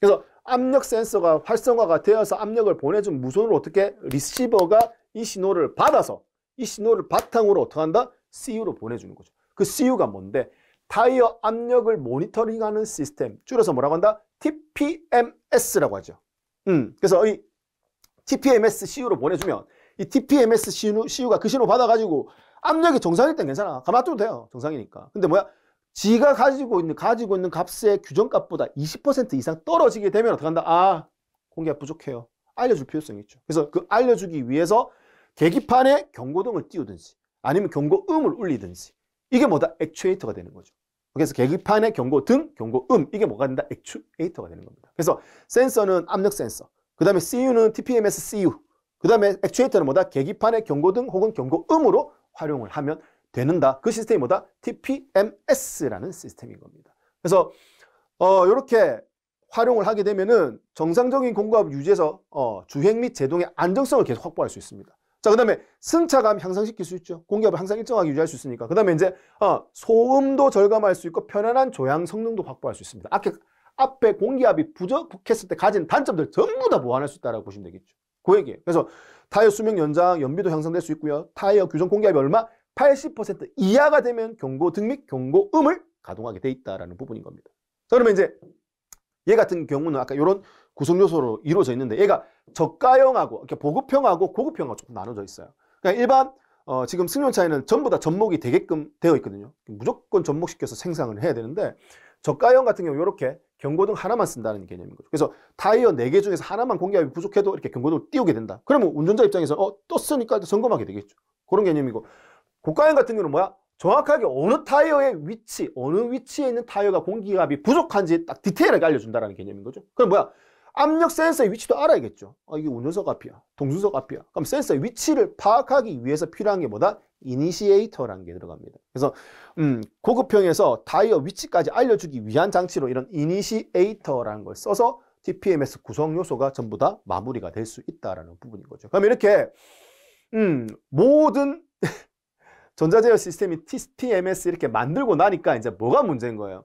그래서 압력 센서가 활성화가 되어서 압력을 보내준 무선으로 어떻게 리시버가 이 신호를 받아서 이 신호를 바탕으로 어떻게 한다? CU로 보내주는 거죠. 그 CU가 뭔데? 타이어 압력을 모니터링하는 시스템. 줄여서 뭐라고 한다? TPMS라고 하죠. 그래서 이 TPMS CU로 보내주면 이 TPMS CU가 그 신호 받아가지고 압력이 정상일 땐 괜찮아. 가만 놔둬도 돼요. 정상이니까. 근데 뭐야? 지가 가지고 있는 값의 규정값보다 20% 이상 떨어지게 되면 어떻게 한다? 아, 공기압 부족해요. 알려줄 필요성이 있죠. 그래서 그 알려주기 위해서 계기판에 경고등을 띄우든지 아니면 경고음을 울리든지 이게 뭐다? 액추에이터가 되는 거죠. 그래서 계기판에 경고등, 경고음 이게 뭐가 된다? 액추에이터가 되는 겁니다. 그래서 센서는 압력 센서, 그 다음에 CU는 TPMS CU, 그 다음에 액추에이터는 뭐다? 계기판에 경고등 혹은 경고음으로 활용을 하면 되는다. 그 시스템이 뭐다? TPMS라는 시스템인 겁니다. 그래서 이렇게 활용을 하게 되면은 정상적인 공급압을 유지해서 주행 및 제동의 안정성을 계속 확보할 수 있습니다. 자, 그 다음에 승차감 향상시킬 수 있죠. 공기압을 항상 일정하게 유지할 수 있으니까. 그 다음에 이제 소음도 절감할 수 있고 편안한 조향 성능도 확보할 수 있습니다. 앞에 공기압이 부족했을 때 가진 단점들 전부 다 보완할 수 있다고 보시면 되겠죠. 그 얘기예요. 그래서 타이어 수명 연장, 연비도 향상될 수 있고요. 타이어 규정 공기압이 얼마? 80% 이하가 되면 경고등 및 경고음을 가동하게 돼 있다라는 부분인 겁니다. 자, 그러면 이제 얘 같은 경우는 아까 이런 구성 요소로 이루어져 있는데 얘가 저가형하고 이렇게 보급형하고 고급형하고 조금 나눠져 있어요. 그러니까 일반 지금 승용차에는 전부 다 접목이 되게끔 되어 있거든요. 무조건 접목시켜서 생산을 해야 되는데 저가형 같은 경우 이렇게 경고등 하나만 쓴다는 개념인 거죠. 그래서 타이어 4개 중에서 하나만 공기압이 부족해도 이렇게 경고등을 띄우게 된다. 그러면 운전자 입장에서 떴으니까 점검하게 되겠죠. 그런 개념이고 고가형 같은 경우는 뭐야? 정확하게 어느 타이어의 위치, 어느 위치에 있는 타이어가 공기압이 부족한지 딱 디테일하게 알려준다는 개념인 거죠. 그럼 뭐야? 압력 센서의 위치도 알아야겠죠. 이게 운전석 앞이야, 동순석 앞이야. 그럼 센서의 위치를 파악하기 위해서 필요한 게 뭐다? 이니시에이터라는 게 들어갑니다. 그래서 고급형에서 타이어 위치까지 알려주기 위한 장치로 이런 이니시에이터라는 걸 써서 TPMS 구성 요소가 전부 다 마무리가 될 수 있다라는 부분인 거죠. 그럼 이렇게 모든 전자제어 시스템이 TPMS 이렇게 만들고 나니까 이제 뭐가 문제인 거예요?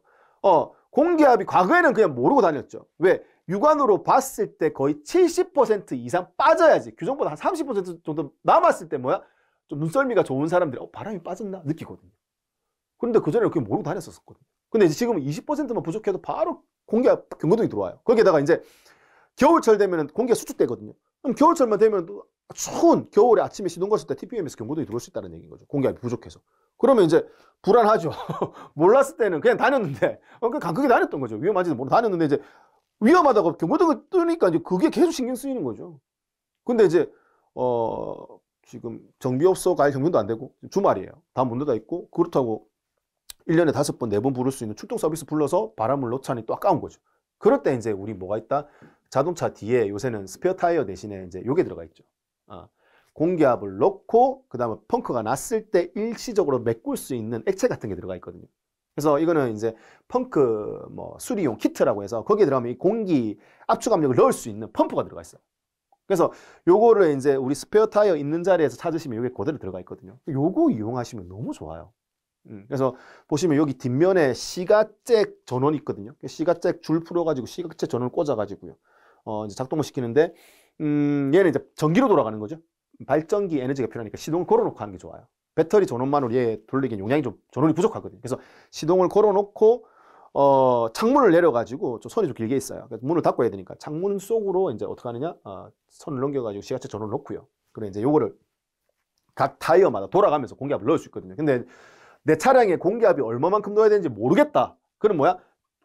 공기압이 과거에는 그냥 모르고 다녔죠. 왜? 육안으로 봤을 때 거의 70% 이상 빠져야지 규정보다 한 30% 정도 남았을 때 뭐야? 좀 눈썰미가 좋은 사람들이 바람이 빠졌나? 느끼거든요. 그런데 그전에 그렇게 모르고 다녔었거든요. 근데 이제 지금은 20%만 부족해도 바로 공기압 경고등이 들어와요. 거기에다가 이제 겨울철 되면 공기가 수축되거든요. 그럼 겨울철만 되면 또 추운 겨울에 아침에 시동 걸었을 때 TPMS 경고등이 들어올 수 있다는 얘기인 거죠. 공기압이 부족해서. 그러면 이제 불안하죠. 몰랐을 때는 그냥 다녔는데 그냥 간극히 다녔던 거죠. 위험한지도 모르고 다녔는데 이제 위험하다고 경고등을 뜨니까 이제 그게 계속 신경 쓰이는 거죠. 근데 이제 지금 정비업소 갈 형편도 안 되고 주말이에요. 다 문 닫아 있고 그렇다고 1년에 5번, 4번 부를 수 있는 출동 서비스 불러서 바람을 넣자니 또 아까운 거죠. 그럴 때 이제 우리 뭐가 있다? 자동차 뒤에 요새는 스페어 타이어 대신에 이제 요게 들어가 있죠. 공기압을 넣고 그 다음에 펑크가 났을 때 일시적으로 메꿀 수 있는 액체 같은 게 들어가 있거든요. 그래서 이거는 이제 펑크 수리용 키트라고 해서 거기에 들어가면 이 공기 압축 압력을 넣을 수 있는 펌프가 들어가 있어요. 그래서 요거를 이제 우리 스페어 타이어 있는 자리에서 찾으시면 요게 그대로 들어가 있거든요. 요거 이용하시면 너무 좋아요. 그래서 보시면 여기 뒷면에 시가잭 전원이 있거든요. 시가잭 줄 풀어가지고 시가잭 전원을 꽂아가지고요. 이제 작동을 시키는데 얘는 이제 전기로 돌아가는 거죠. 발전기 에너지가 필요하니까 시동을 걸어놓고 하는 게 좋아요. 배터리 전원만으로 얘 돌리기엔 용량이 좀 전원이 부족하거든요. 그래서 시동을 걸어놓고 창문을 내려가지고 좀 선이 좀 길게 있어요. 그래서 문을 닫고 해야 되니까 창문 속으로 이제 어떻게 하느냐? 선을 넘겨가지고 시가체 전원을 넣고요. 그래 이제 요거를 각 타이어마다 돌아가면서 공기압을 넣을 수 있거든요. 근데 내 차량에 공기압이 얼마만큼 넣어야 되는지 모르겠다. 그럼 뭐야?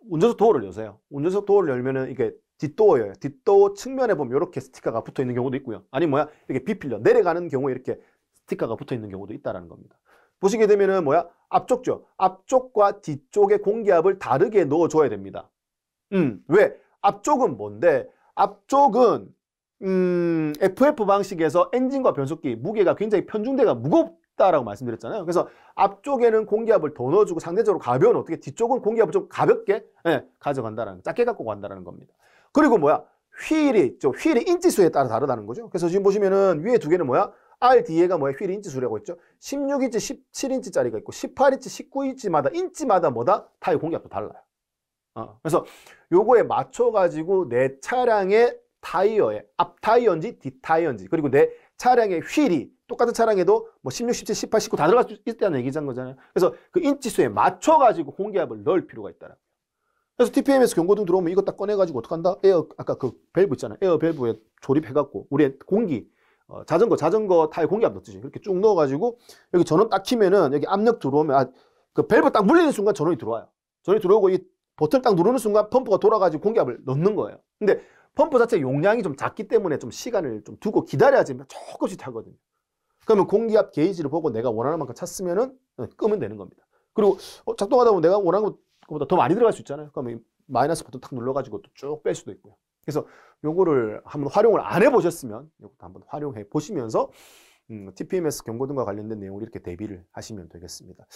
운전석 도어를 여세요. 운전석 도어를 열면은 이게 뒷도어예요. 뒷도어 측면에 보면 이렇게 스티커가 붙어 있는 경우도 있고요. 아니 뭐야? 이렇게 비필려 내려가는 경우에 이렇게 스티커가 붙어 있는 경우도 있다라는 겁니다. 보시게 되면은 뭐야? 앞쪽죠. 앞쪽과 뒤쪽의 공기압을 다르게 넣어줘야 됩니다. 왜? 앞쪽은 뭔데? 앞쪽은 FF 방식에서 엔진과 변속기 무게가 굉장히 편중대가 무겁다라고 말씀드렸잖아요. 그래서 앞쪽에는 공기압을 더 넣어주고 상대적으로 가벼운 어떻게 뒤쪽은 공기압을 좀 가볍게 가져간다라는 작게 갖고 간다라는 겁니다. 그리고 뭐야? 휠이 인치수에 따라 다르다는 거죠. 그래서 지금 보시면은 위에 두 개는 뭐야? R 뒤에가 뭐야? 휠 인치수라고 했죠. 16인치, 17인치짜리가 있고 18인치, 19인치마다 뭐다? 타이어 공기압도 달라요. 그래서 요거에 맞춰가지고 내 차량의 타이어의 앞 타이어인지 뒷 타이어인지 그리고 내 차량의 휠이 똑같은 차량에도 뭐 16, 17, 18, 19 다 들어갈 수 있다는 얘기인 거잖아요. 그래서 그 인치수에 맞춰가지고 공기압을 넣을 필요가 있다라고요. 그래서 TPMS 경고등 들어오면 이거 딱 꺼내가지고 어떡한다? 에어, 아까 그 밸브 있잖아요. 에어 밸브에 조립해갖고, 우리 공기, 자전거 타에 공기압 넣듯이 이렇게 쭉 넣어가지고, 여기 전원 딱 키면은, 여기 압력 들어오면, 그 밸브 딱 물리는 순간 전원이 들어와요. 전원이 들어오고, 이 버튼 딱 누르는 순간 펌프가 돌아가지고 공기압을 넣는 거예요. 근데 펌프 자체 용량이 좀 작기 때문에 좀 시간을 좀 두고 기다려야지 조금씩 타거든요. 그러면 공기압 게이지를 보고 내가 원하는 만큼 찼으면은 끄면 되는 겁니다. 그리고 작동하다 보면 내가 원하는 것보다 더 많이 들어갈 수 있잖아요. 그러면 마이너스 버튼 탁 눌러가지고 쭉 뺄 수도 있고요. 그래서 요거를 한번 활용을 안 해보셨으면 요것도 한번 활용해 보시면서 TPMS 경고등과 관련된 내용을 이렇게 대비를 하시면 되겠습니다.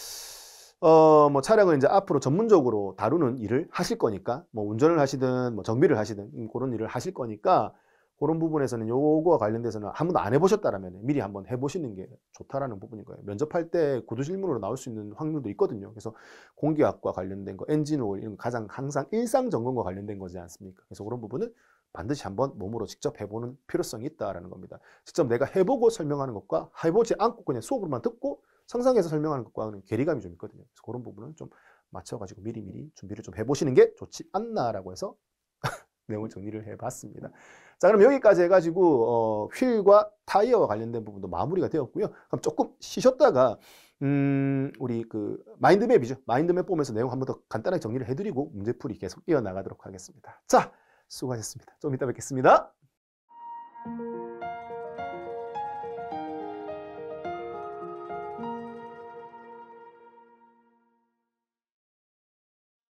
뭐 차량을 이제 앞으로 전문적으로 다루는 일을 하실 거니까, 뭐 운전을 하시든 뭐 정비를 하시든 그런 일을 하실 거니까, 그런 부분에서는 요거와 관련돼서는 한 번도 안 해보셨다라면 미리 한번 해보시는 게 좋다라는 부분인 거예요. 면접할 때 구두 질문으로 나올 수 있는 확률도 있거든요. 그래서 공기압과 관련된 거, 엔진 오일 이런 거 가장 항상 일상 점검과 관련된 거지 않습니까? 그래서 그런 부분은 반드시 한번 몸으로 직접 해보는 필요성이 있다라는 겁니다. 직접 내가 해보고 설명하는 것과 해보지 않고 그냥 수업으로만 듣고 상상해서 설명하는 것과는 괴리감이 좀 있거든요. 그래서 그런 부분은 좀 맞춰가지고 미리미리 준비를 좀 해보시는 게 좋지 않나라고 해서 내용을 정리를 해봤습니다. 자, 그럼 여기까지 해가지고 휠과 타이어와 관련된 부분도 마무리가 되었고요. 그럼 조금 쉬셨다가 우리 그 마인드맵이죠. 마인드맵 보면서 내용 한번 더 간단하게 정리를 해드리고 문제풀이 계속 이어나가도록 하겠습니다. 자, 수고하셨습니다. 좀 이따 뵙겠습니다.